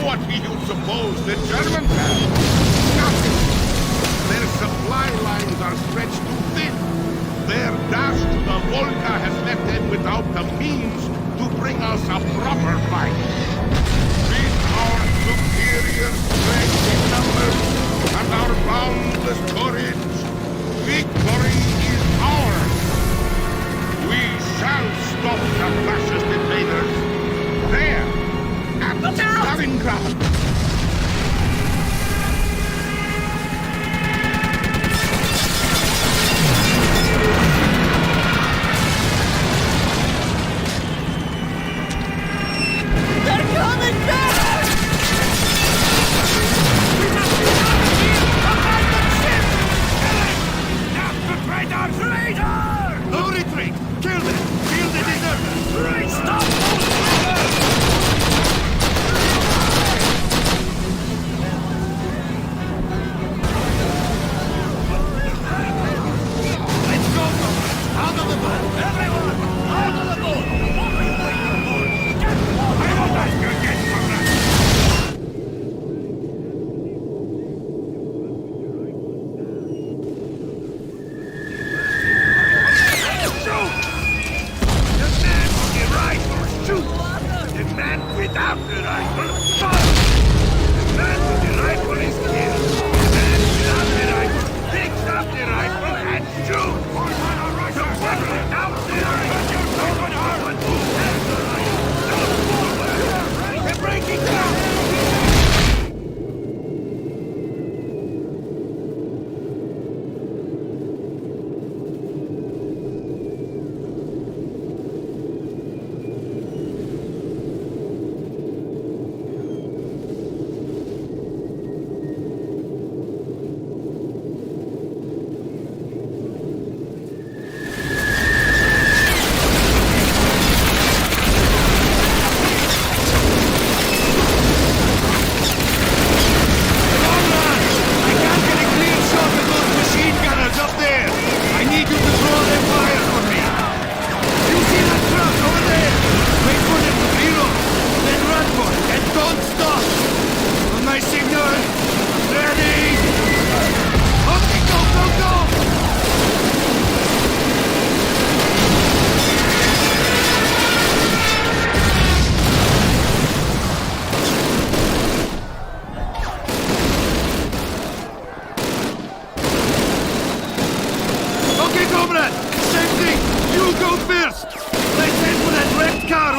Speaker 5: What do you suppose the Germans have? Nothing. Their supply lines are stretched too thin. Their dash to the Volga has left them without the means to bring us a proper fight. With our superior strength in numbers and our boundless courage, victory is ours. We shall stop the fascist invaders there at Stalingrad.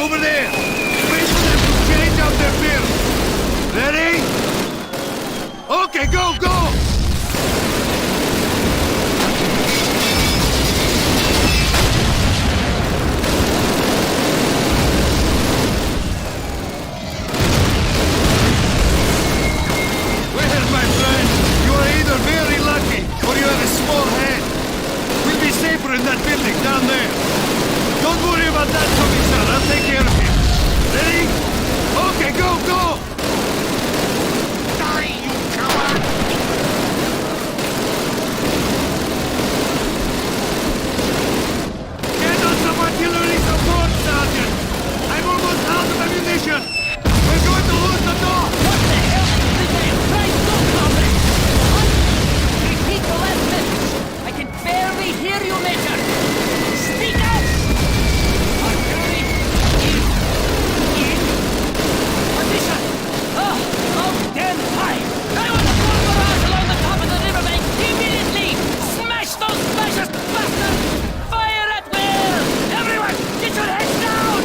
Speaker 3: over there! Wait for them to change out their build! Ready? Okay, go, go! Well, my friend, you are either very lucky or you have a small head. We'll be safer in that building down there. Don't worry about that, Commissar. I'll take care of him. Ready? Okay, go, go! Die, you coward! Get on some artillery support, Sergeant! I'm almost out of ammunition! We're going to lose the door!
Speaker 14: What the hell did they try to combat? Repeat the last message. I can barely hear you, Major. Speak up! Artillery in position. Oh, damn high. I want to form barrage along the top of the riverbank immediately. Smash those fascist bastards! Fire at will! Everyone, get your heads down!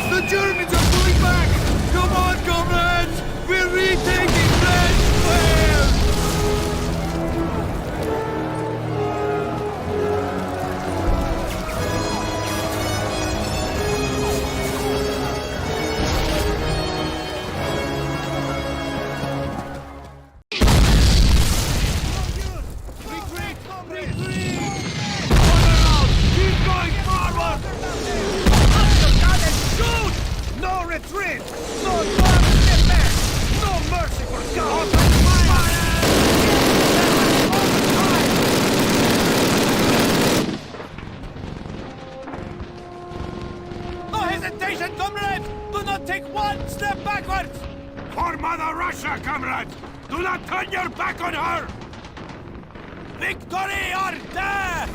Speaker 3: The Germans are pulling back! Come on, comrades! We're retaking Red Square! Retreat! Retreat! Order out! Keep going forward! Shoot! No retreat! No one step back! No mercy for God!
Speaker 13: No hesitation, comrades! Do not take one step backwards! For Mother Russia, comrades! Do not turn your back on her! Victory or death!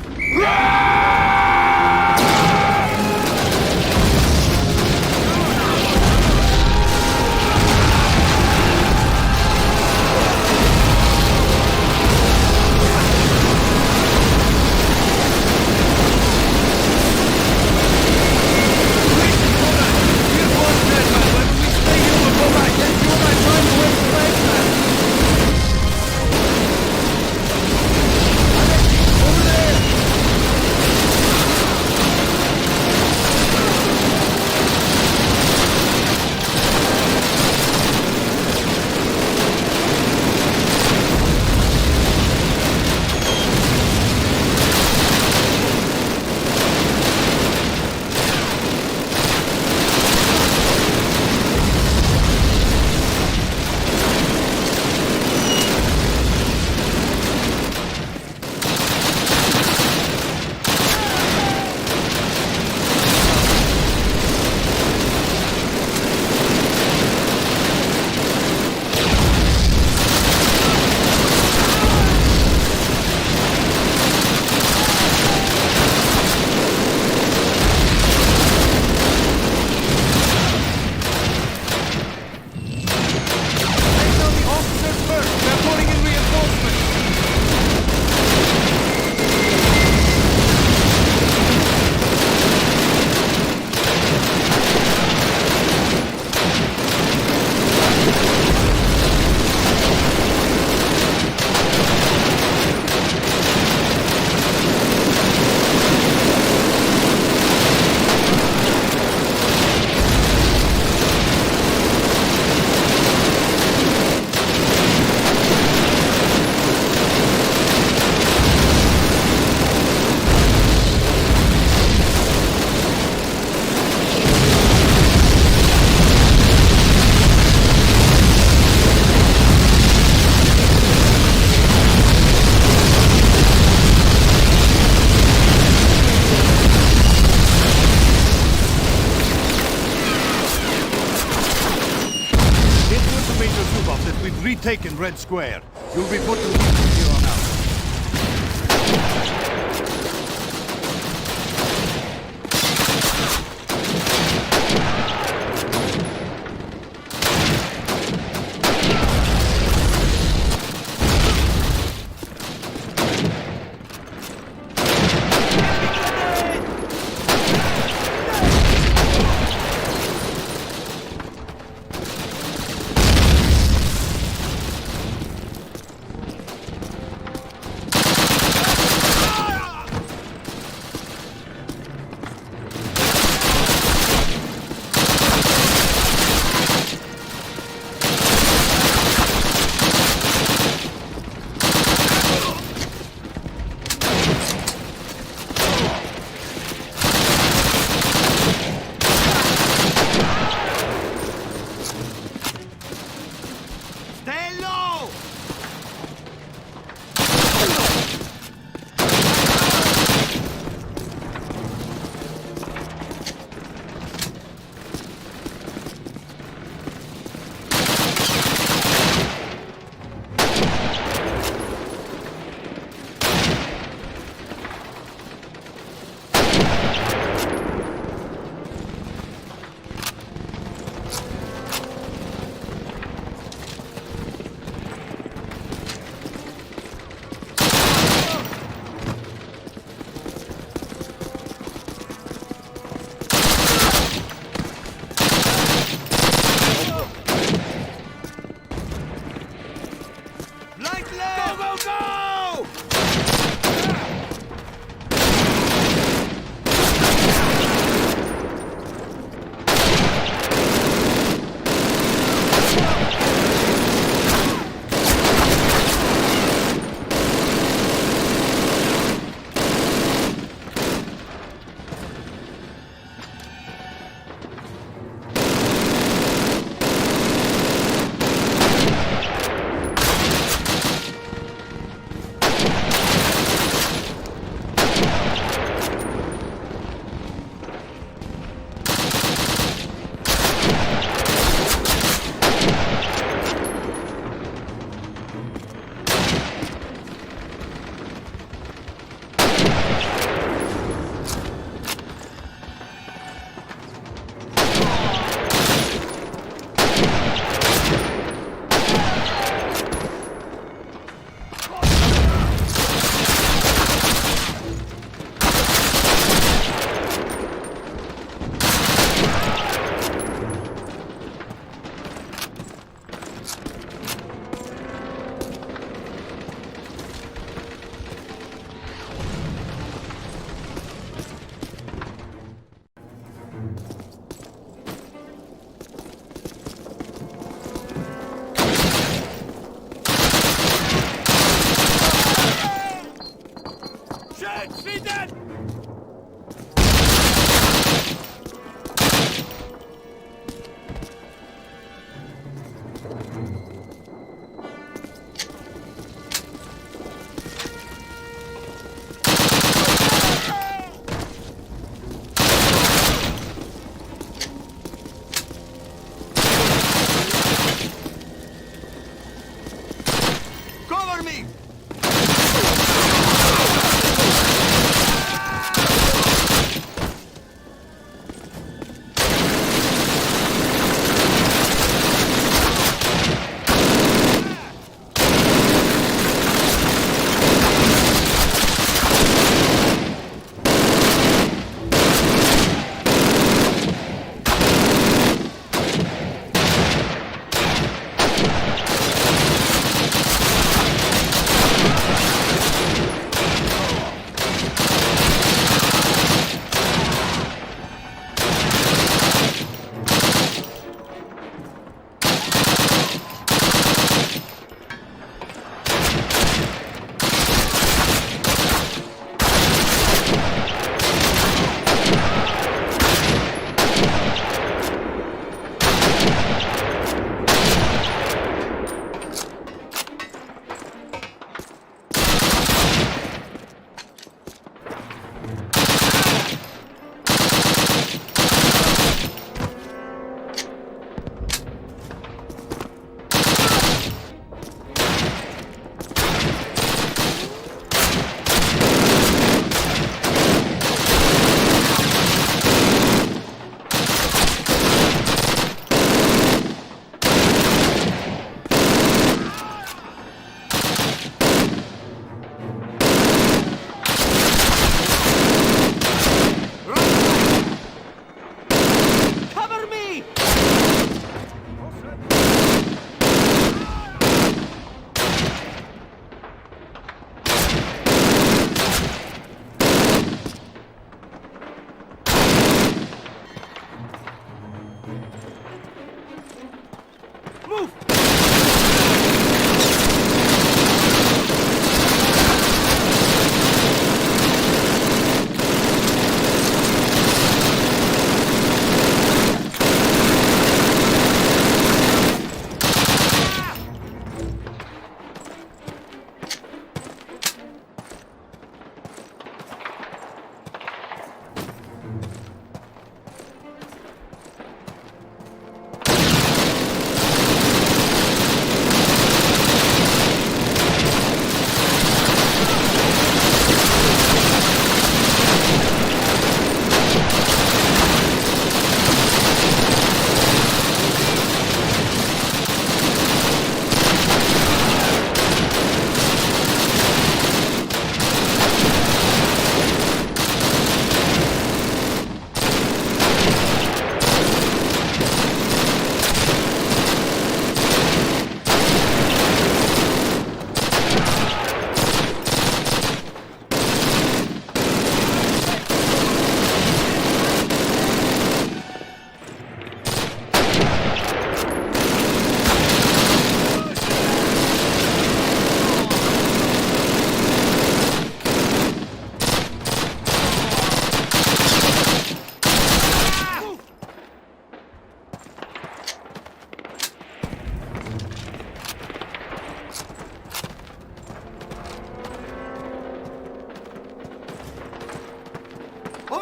Speaker 3: Over Red Square. You'll be put to work from here on out.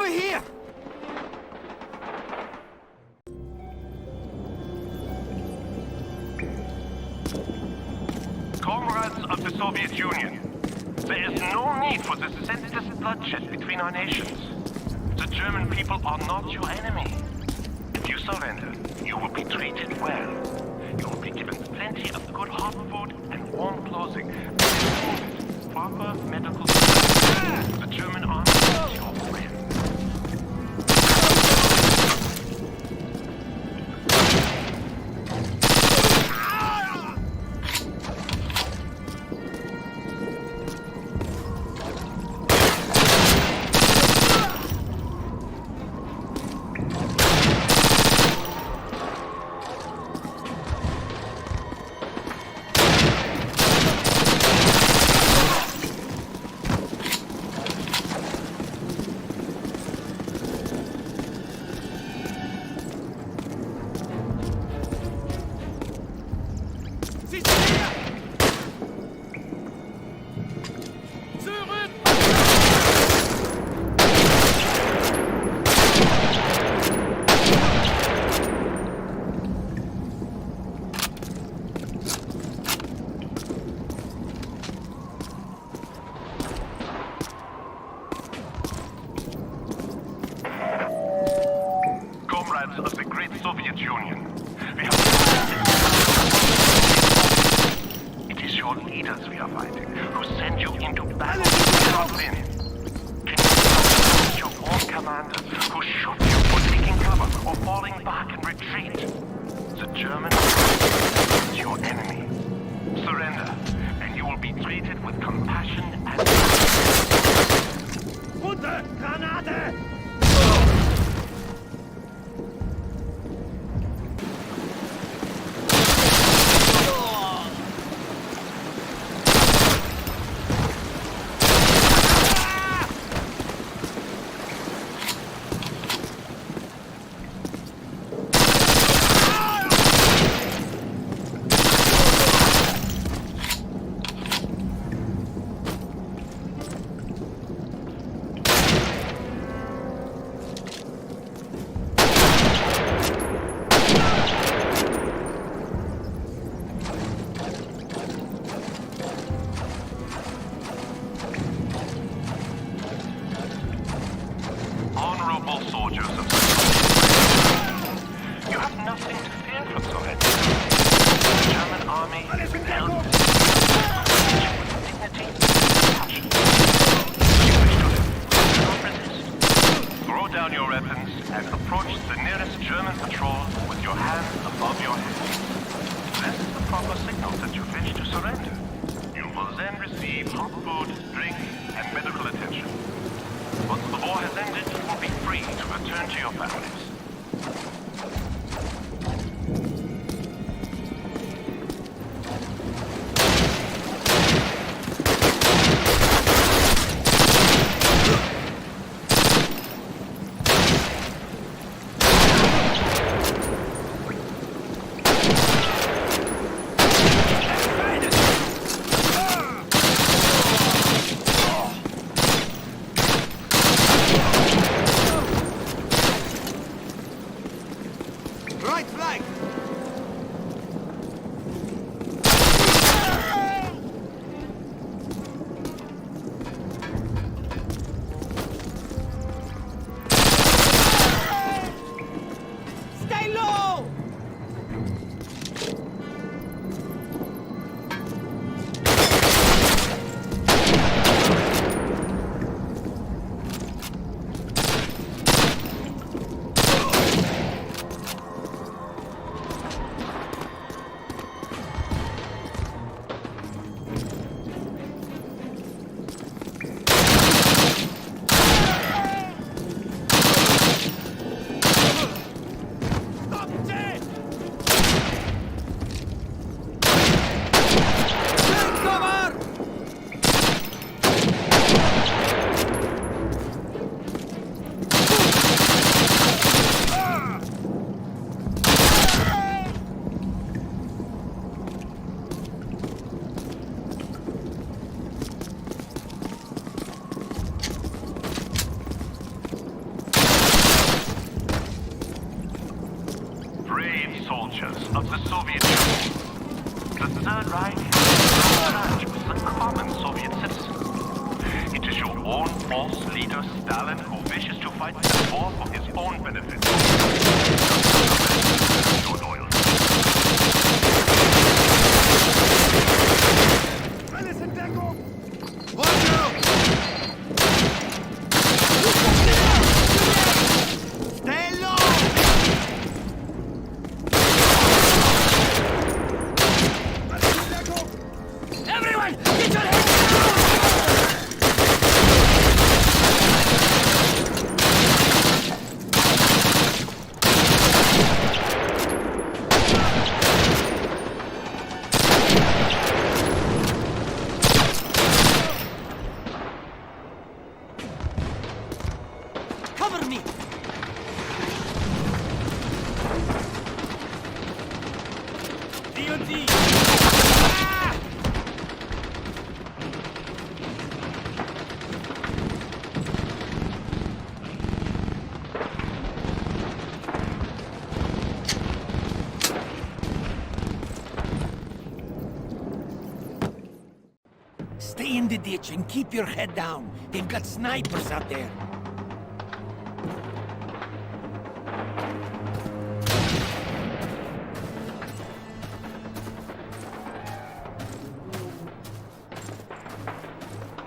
Speaker 7: here!
Speaker 5: Comrades of the Soviet Union, there is no need for this senseless bloodshed between our nations. The German people are not your enemy. If you surrender, you will be treated well. You will be given plenty of good hot food and warm clothing. Proper medical care. The German army is your friend. Of the great Soviet Union. We have... It is your leaders we are fighting, who send you into battle you cannot win. Can you trust your own commanders, who shoot you for taking cover or falling back and retreat? The German is your enemy. Surrender, and you will be treated with compassion and...
Speaker 13: Runter! Granate!
Speaker 5: Soldiers of the you have nothing to fear from Soviet. The German army is held with dignity and passion. You wish to live, do not resist. Throw down your weapons and approach the nearest German patrol with your hands above your head. This is the proper signal that you wish to surrender. You will then receive hot food, drink, and medical attention. Once the war has ended, you will be free to return to your families.
Speaker 6: soldiers of the Soviet Union. The Third Reich merge with the common Soviet citizen. It is your own false leader, Stalin, who wishes to fight the war for his own benefit. Your loyalty.
Speaker 3: Alles in Deckung! Watch out! Stay low!
Speaker 14: Everyone, get your heads down! Cover me!
Speaker 12: D&D!
Speaker 7: Stay in the ditch and keep your head down. They've got snipers out there.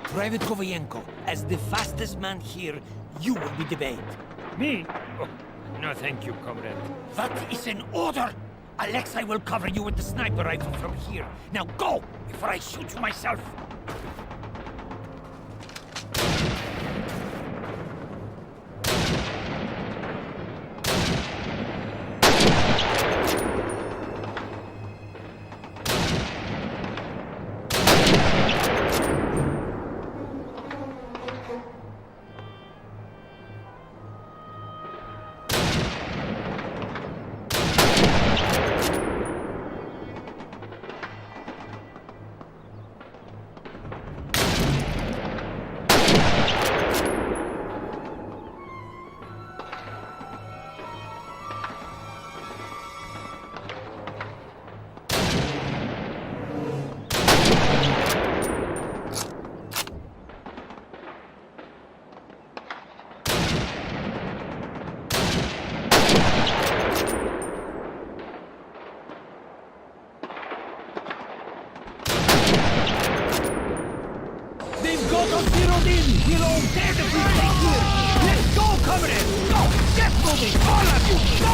Speaker 7: Private Kovayenko, as the fastest man here, you will be the bait.
Speaker 15: Me? Oh, no, thank you, comrade.
Speaker 7: That is an order! Alexei will cover you with the sniper rifle from here. Now go, before I shoot you myself! They've got us zeroed in! We'll all dead if we stay here! Let's go, comrade! Go! Get moving! All of you! Go!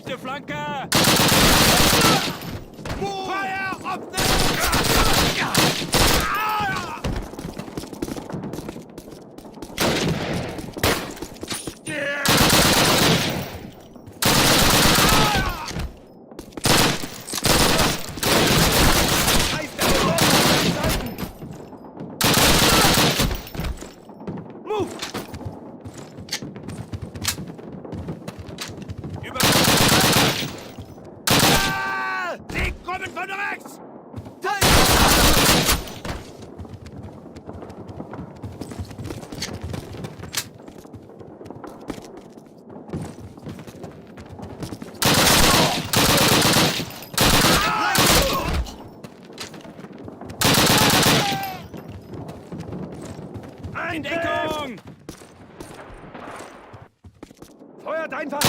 Speaker 12: Rechte Flanke!
Speaker 7: Fire up there!
Speaker 13: Die kommen von rechts!
Speaker 12: In Deckung!
Speaker 13: Feuert einfach!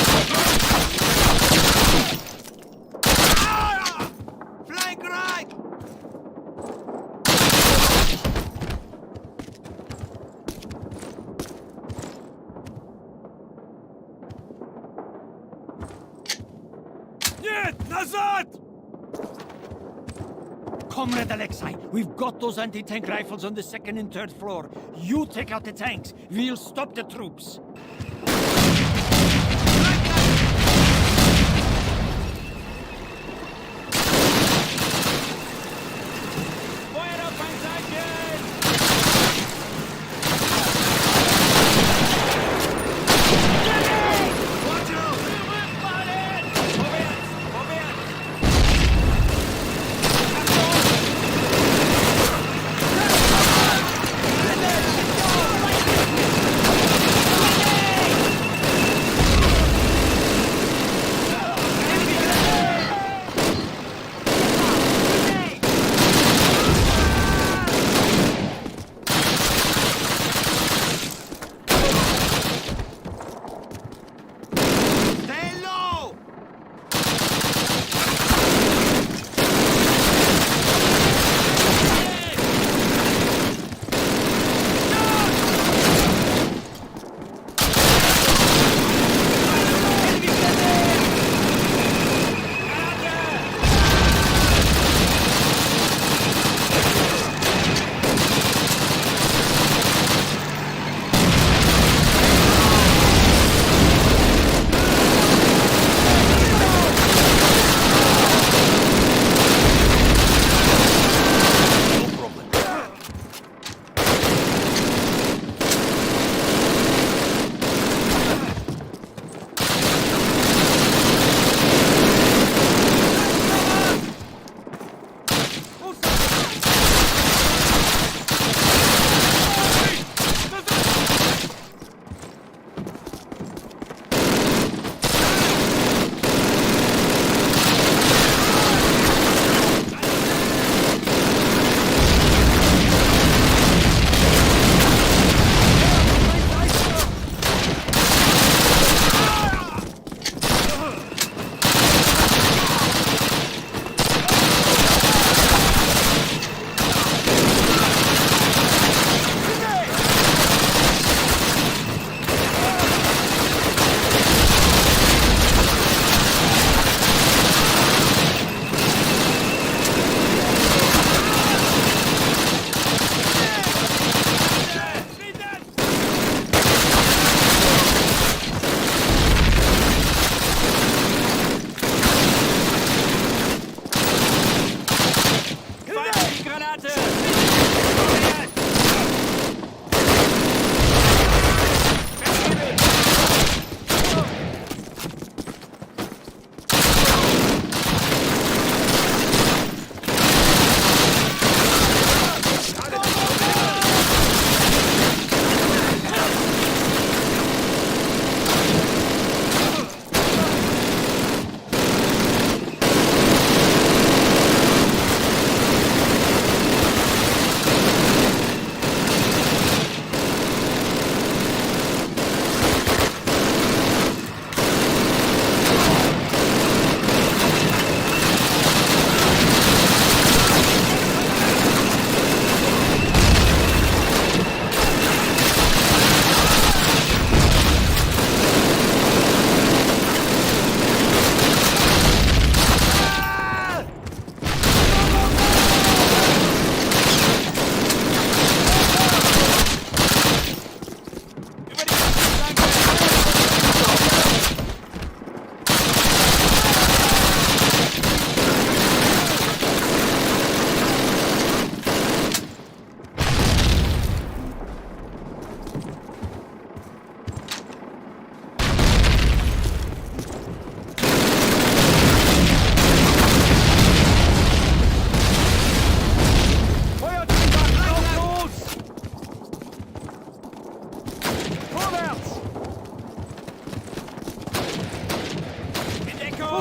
Speaker 7: Flank right!
Speaker 13: Нет! Назад!
Speaker 7: Comrade Alexei, we've got those anti-tank rifles on the second and third floor. You take out the tanks. We'll stop the troops.
Speaker 12: Feuer auf ein Zeichen! Zurückfahren! Vorwärts! Vorwärts!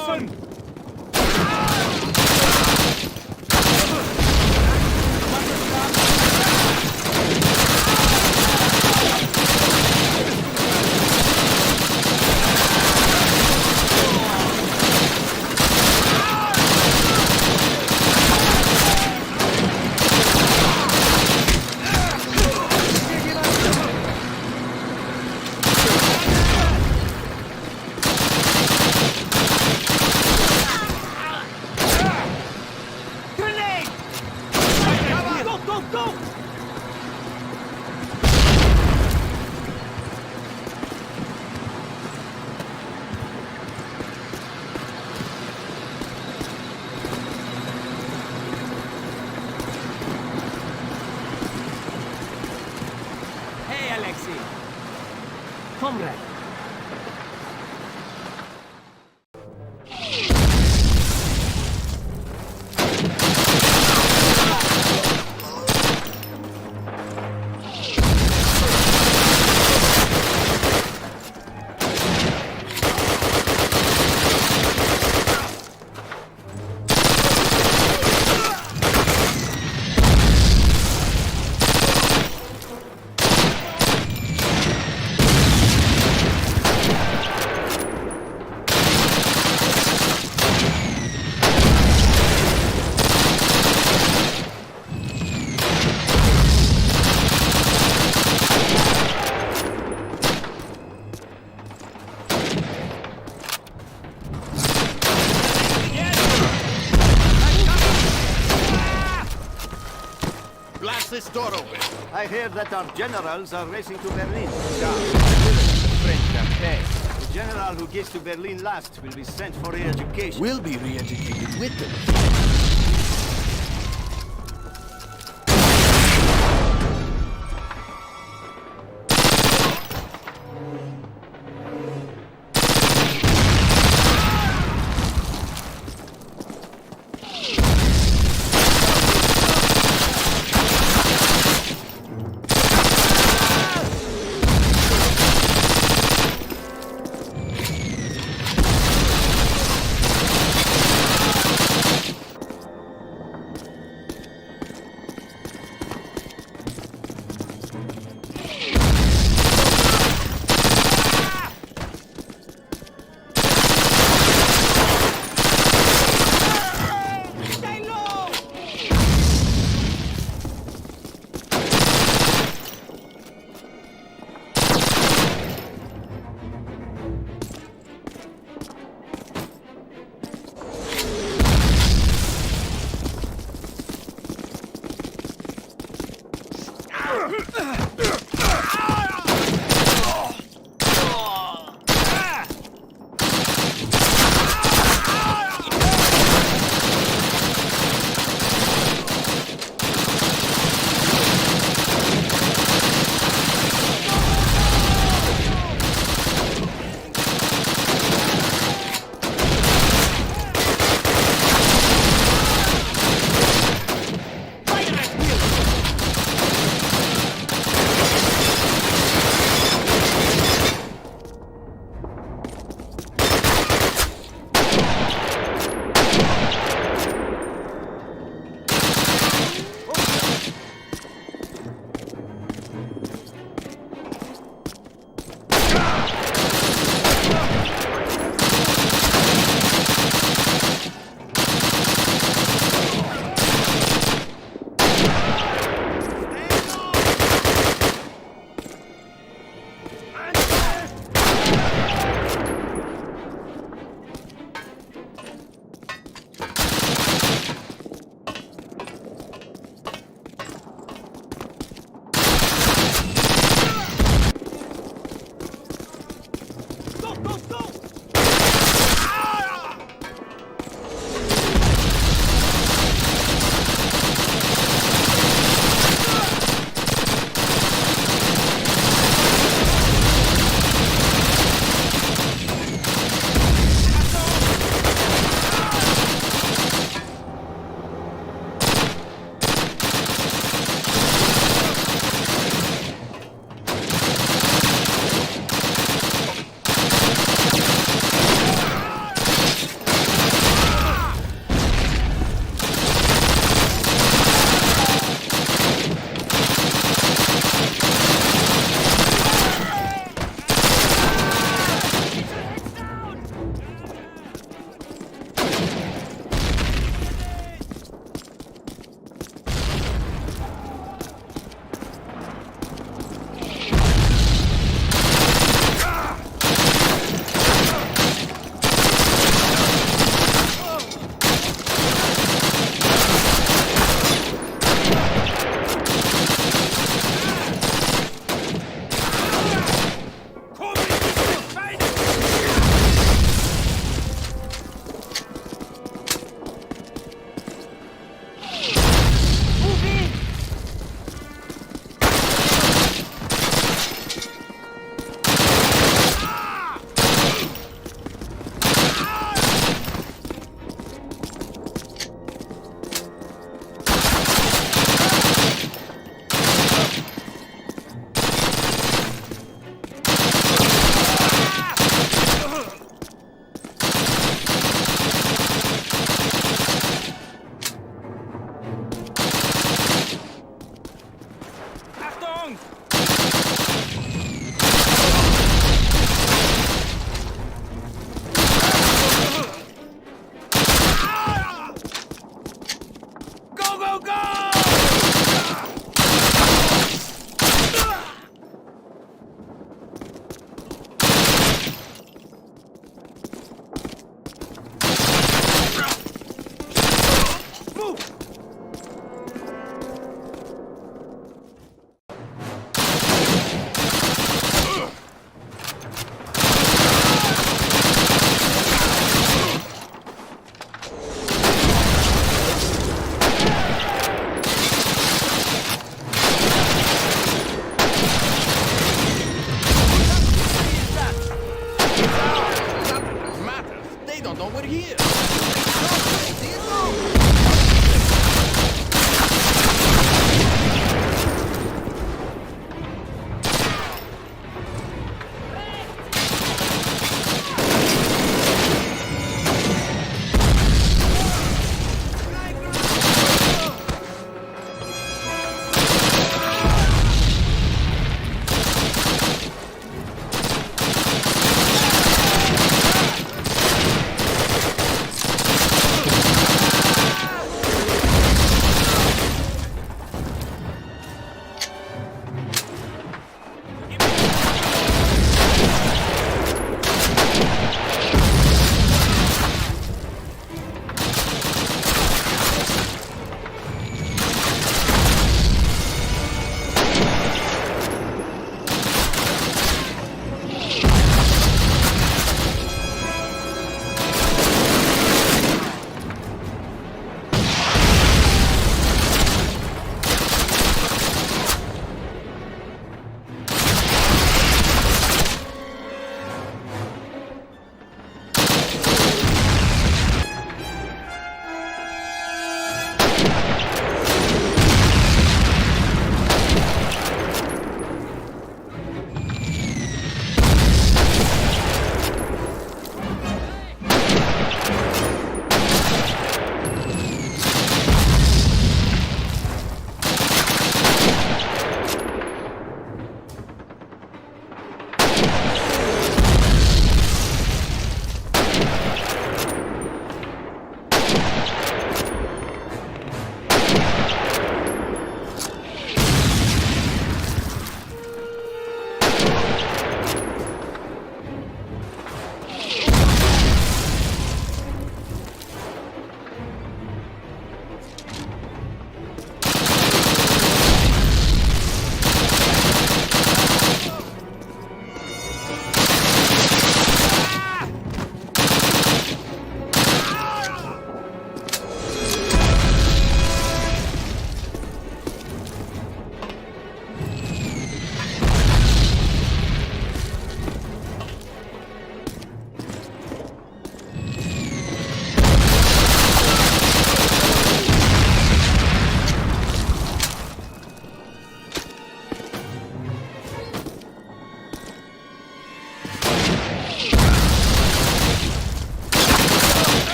Speaker 7: getroffen!
Speaker 14: Comrade.
Speaker 5: Blast this door open.
Speaker 16: I hear that our generals are racing to Berlin. The general who gets to Berlin last will be sent for re-education.
Speaker 3: We'll be re-educated with them. important over here.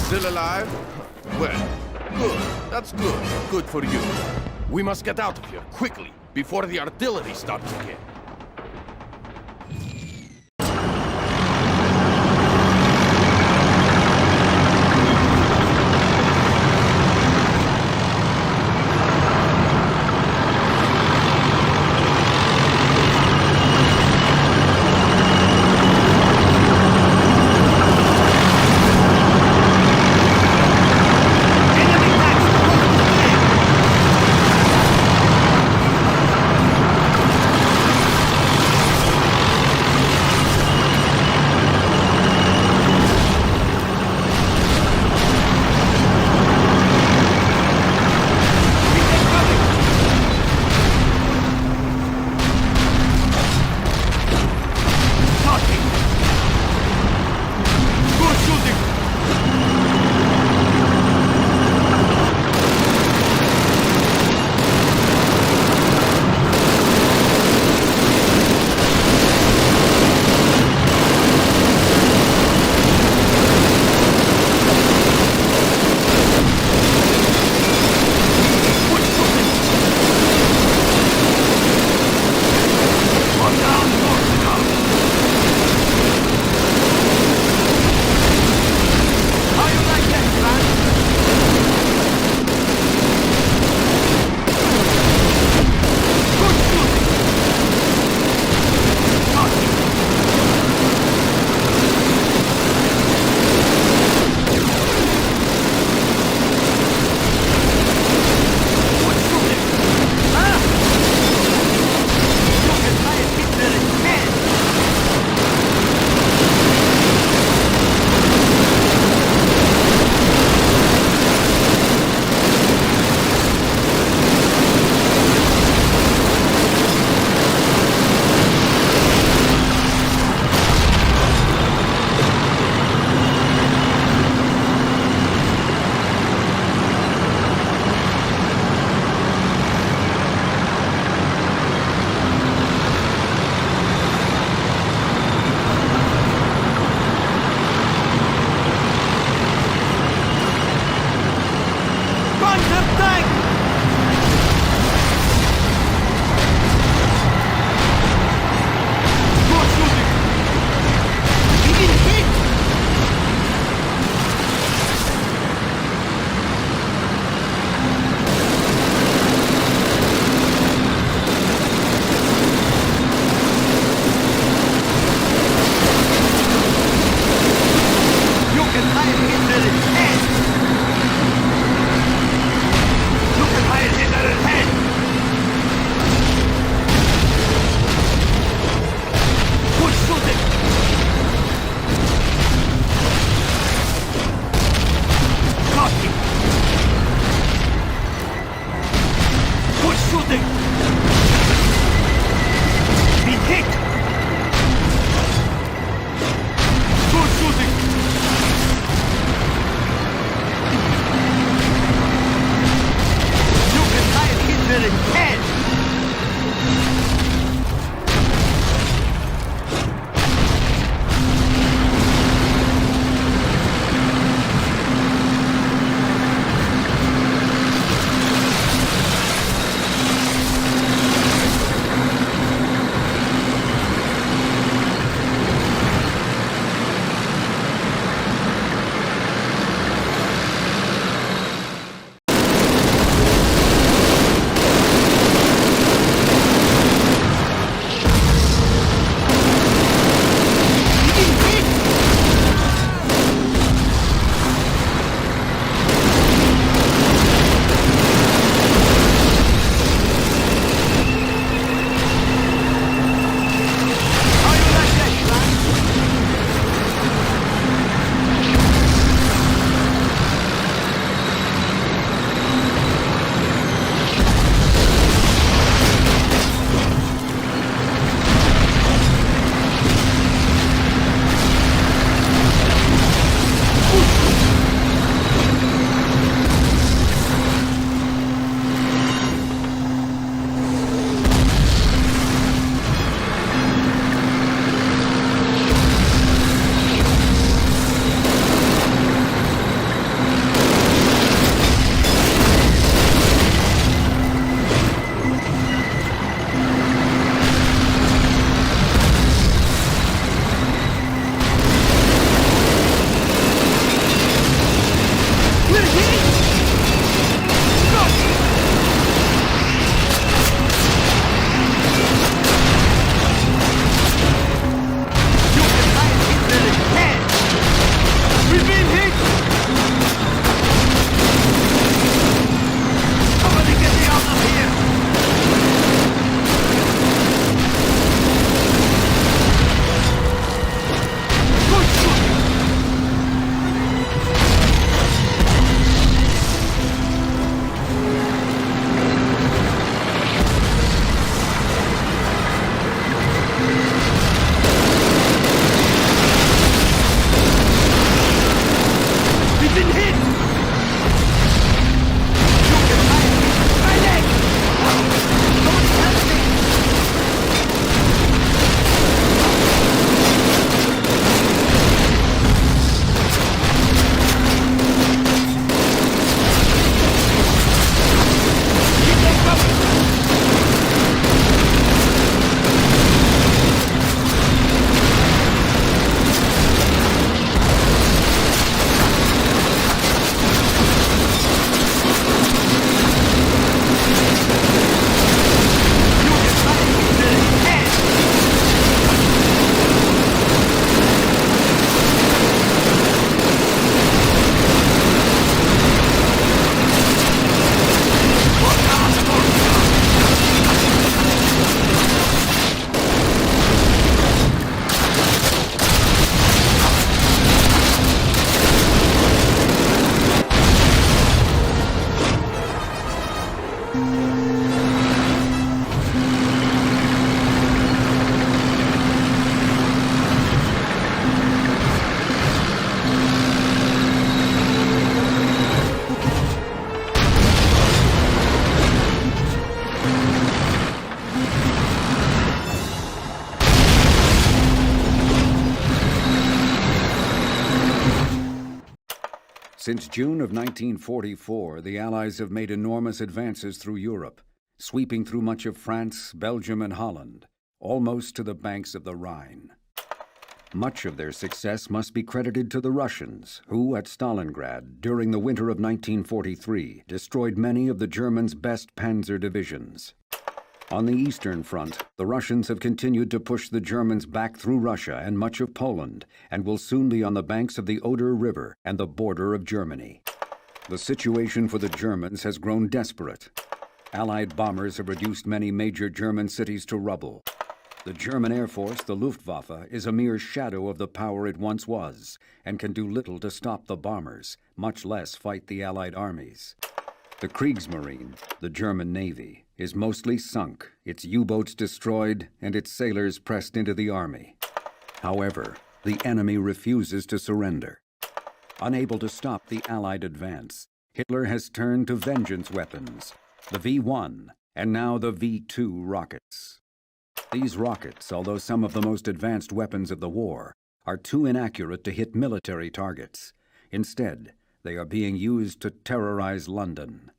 Speaker 3: Still alive? Well, good. That's good. Good for you. We must get out of here, quickly, before the artillery starts again.
Speaker 8: Since June of 1944, the Allies have made enormous advances through Europe, sweeping through much of France, Belgium, and Holland, almost to the banks of the Rhine. Much of their success must be credited to the Russians, who, at Stalingrad, during the winter of 1943, destroyed many of the Germans' best panzer divisions. On the Eastern Front, the Russians have continued to push the Germans back through Russia and much of Poland, and will soon be on the banks of the Oder River and the border of Germany. The situation for the Germans has grown desperate. Allied bombers have reduced many major German cities to rubble. The German Air Force, the Luftwaffe, is a mere shadow of the power it once was, and can do little to stop the bombers, much less fight the Allied armies. The Kriegsmarine, the German Navy, is mostly sunk, its U-boats destroyed, and its sailors pressed into the army. However, the enemy refuses to surrender. Unable to stop the Allied advance, Hitler has turned to vengeance weapons, the V-1, and now the V-2 rockets. These rockets, although some of the most advanced weapons of the war, are too inaccurate to hit military targets. Instead, they are being used to terrorize London.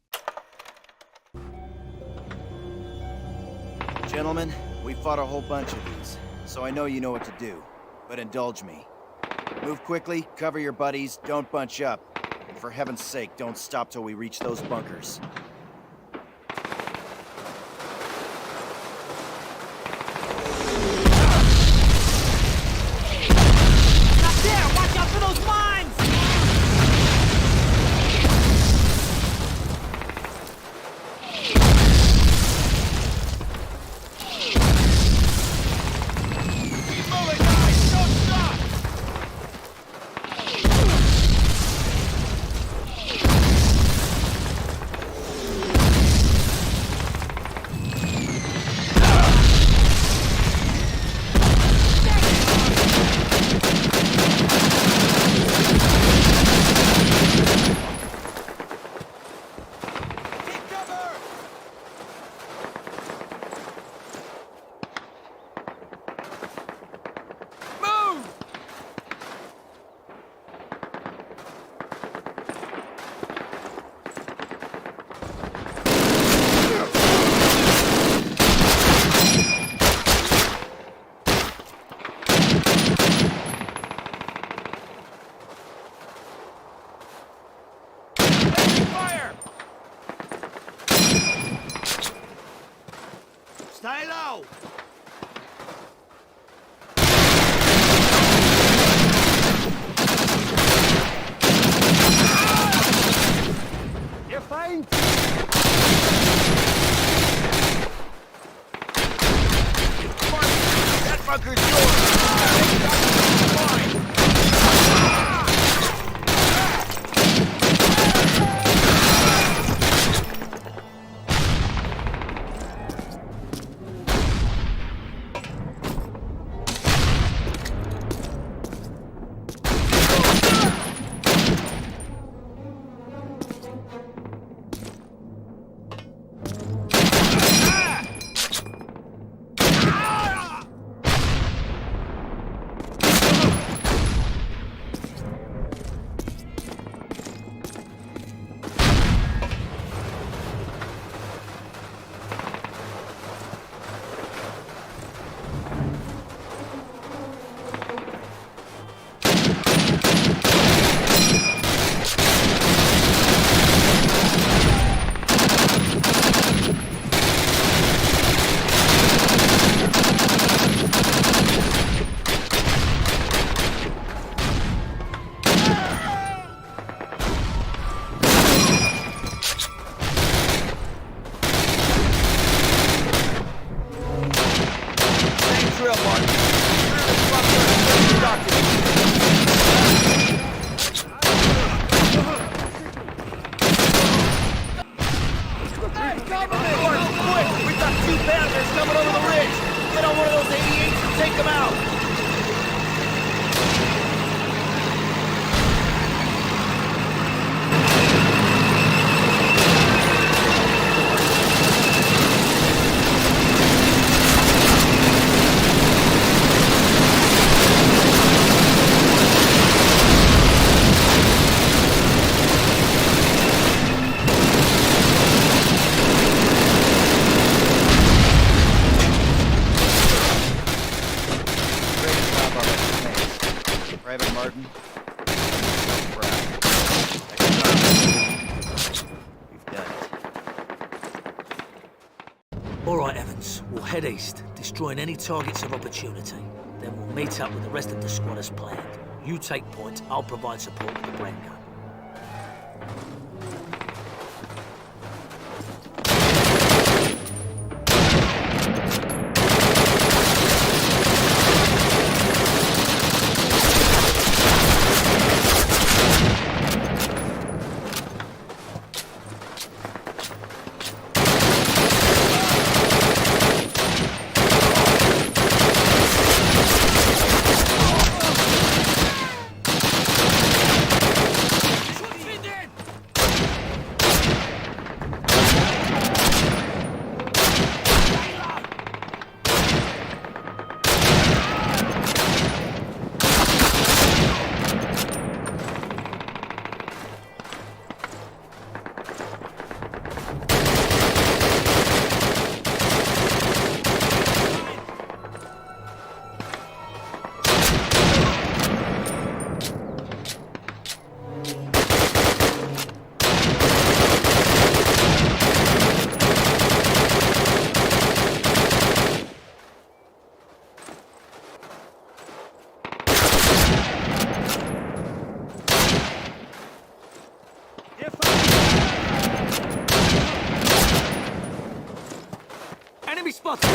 Speaker 1: Gentlemen, we fought a whole bunch of these, so I know you know what to do. But indulge me. Move quickly, cover your buddies, don't bunch up. And for heaven's sake, don't stop till we reach those bunkers.
Speaker 14: Not there! Watch out for those mines!
Speaker 16: Stay low!
Speaker 7: You're fine!
Speaker 16: That bunker's yours!
Speaker 1: Private Martin. We've done it.
Speaker 11: All right, Evans. We'll head east, destroying any targets of opportunity. Then we'll meet up with the rest of the squad as planned. You take point, I'll provide support with the brain gun. Enemy spotted!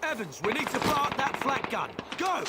Speaker 11: Evans, we need to blow up that flak gun. Go!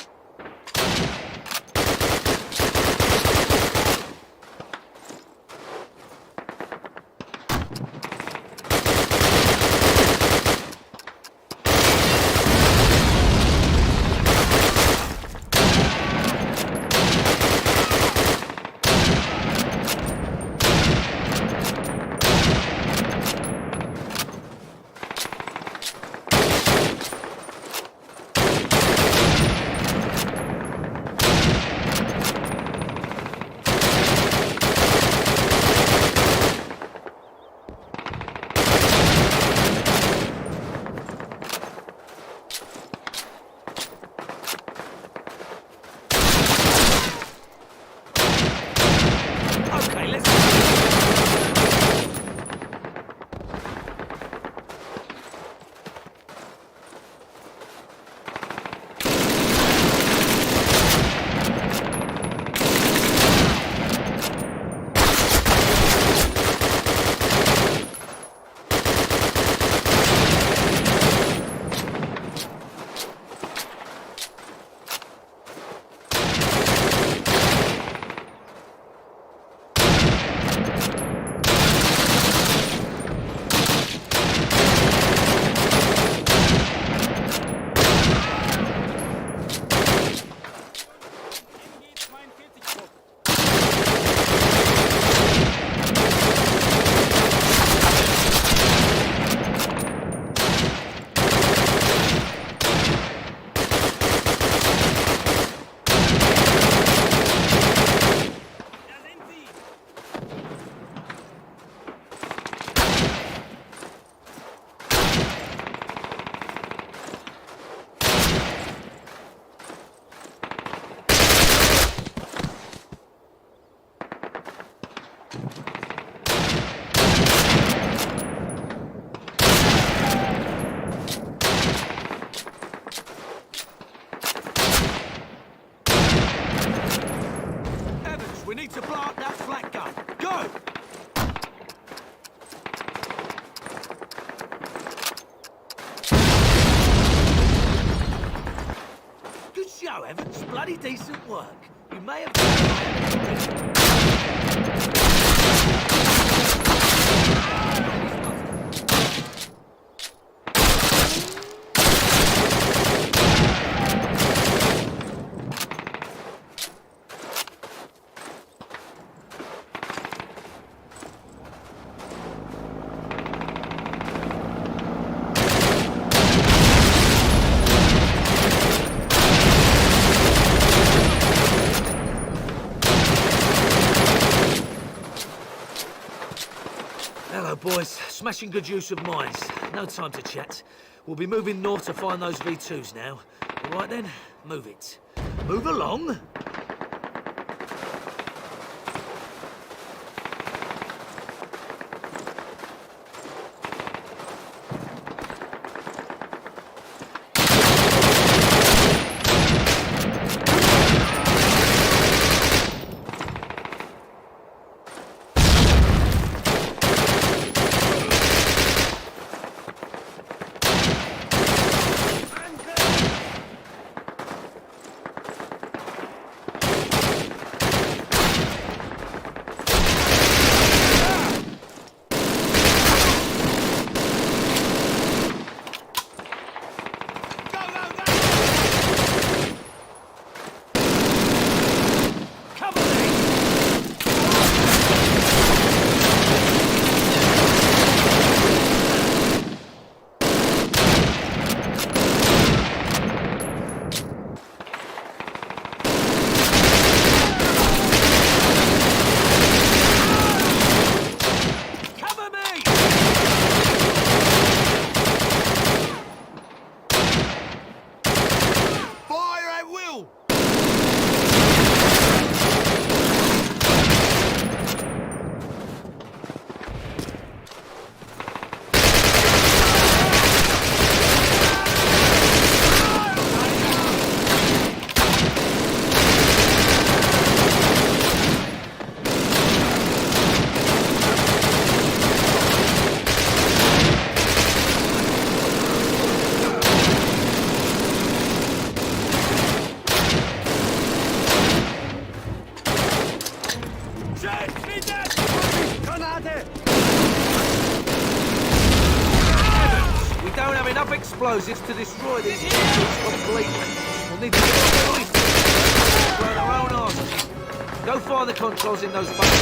Speaker 11: We need to blow up that flak gun. Go! Good show, Evans. Bloody decent work. You may have... Righto, boys. Smashing good use of mines. No time to chat. We'll be moving north to find those V2s now. All right then, move it. Move along. Explosives to destroy these vehicles completely. We'll need to get off the roof. Our own arses. Go find the controls in those buttons.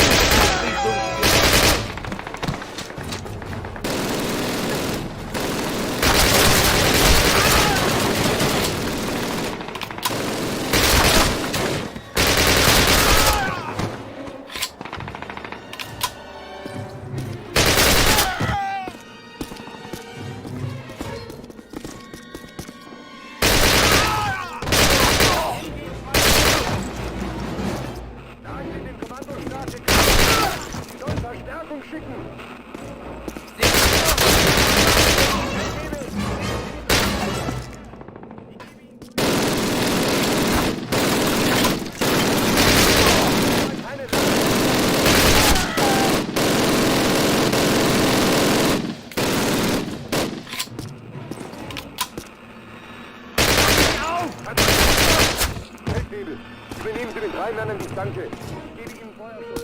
Speaker 17: Übernehmen Sie den 3 Männern die Flanke. Ich gebe Ihnen Feuerschutz.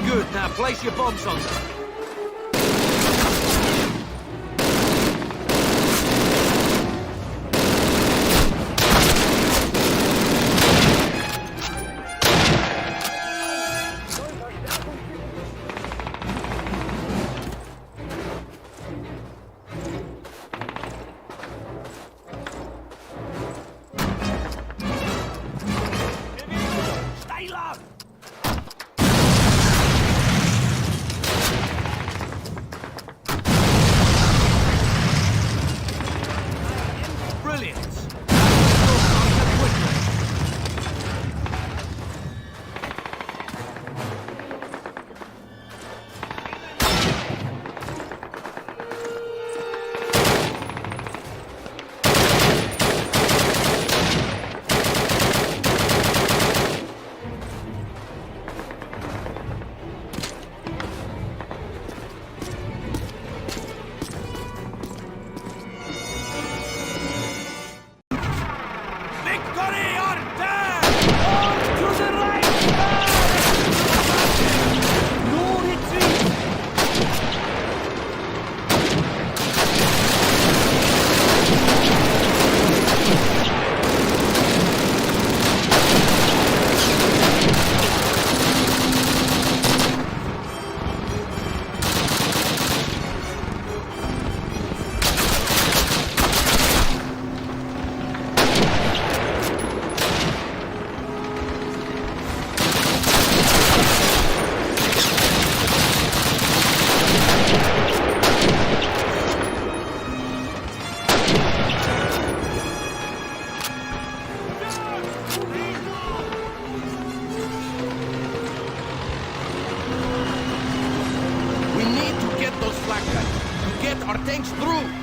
Speaker 11: Good, now place your bombs on them.
Speaker 3: Get our tanks through!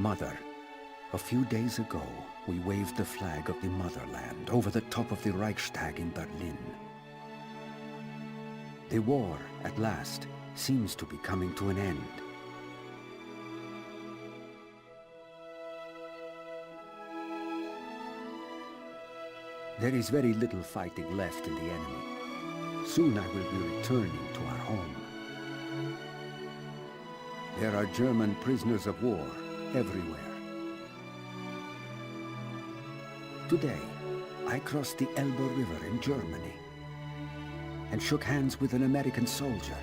Speaker 8: Mother, a few days ago, we waved the flag of the motherland over the top of the Reichstag in Berlin. The war, at last, seems to be coming to an end. There is very little fighting left in the enemy. Soon I will be returning to our home. There are German prisoners of war everywhere. Today, I crossed the Elbe River in Germany and shook hands with an American soldier.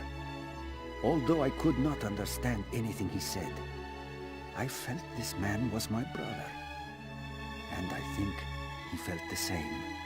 Speaker 8: Although I could not understand anything he said, I felt this man was my brother. And I think he felt the same.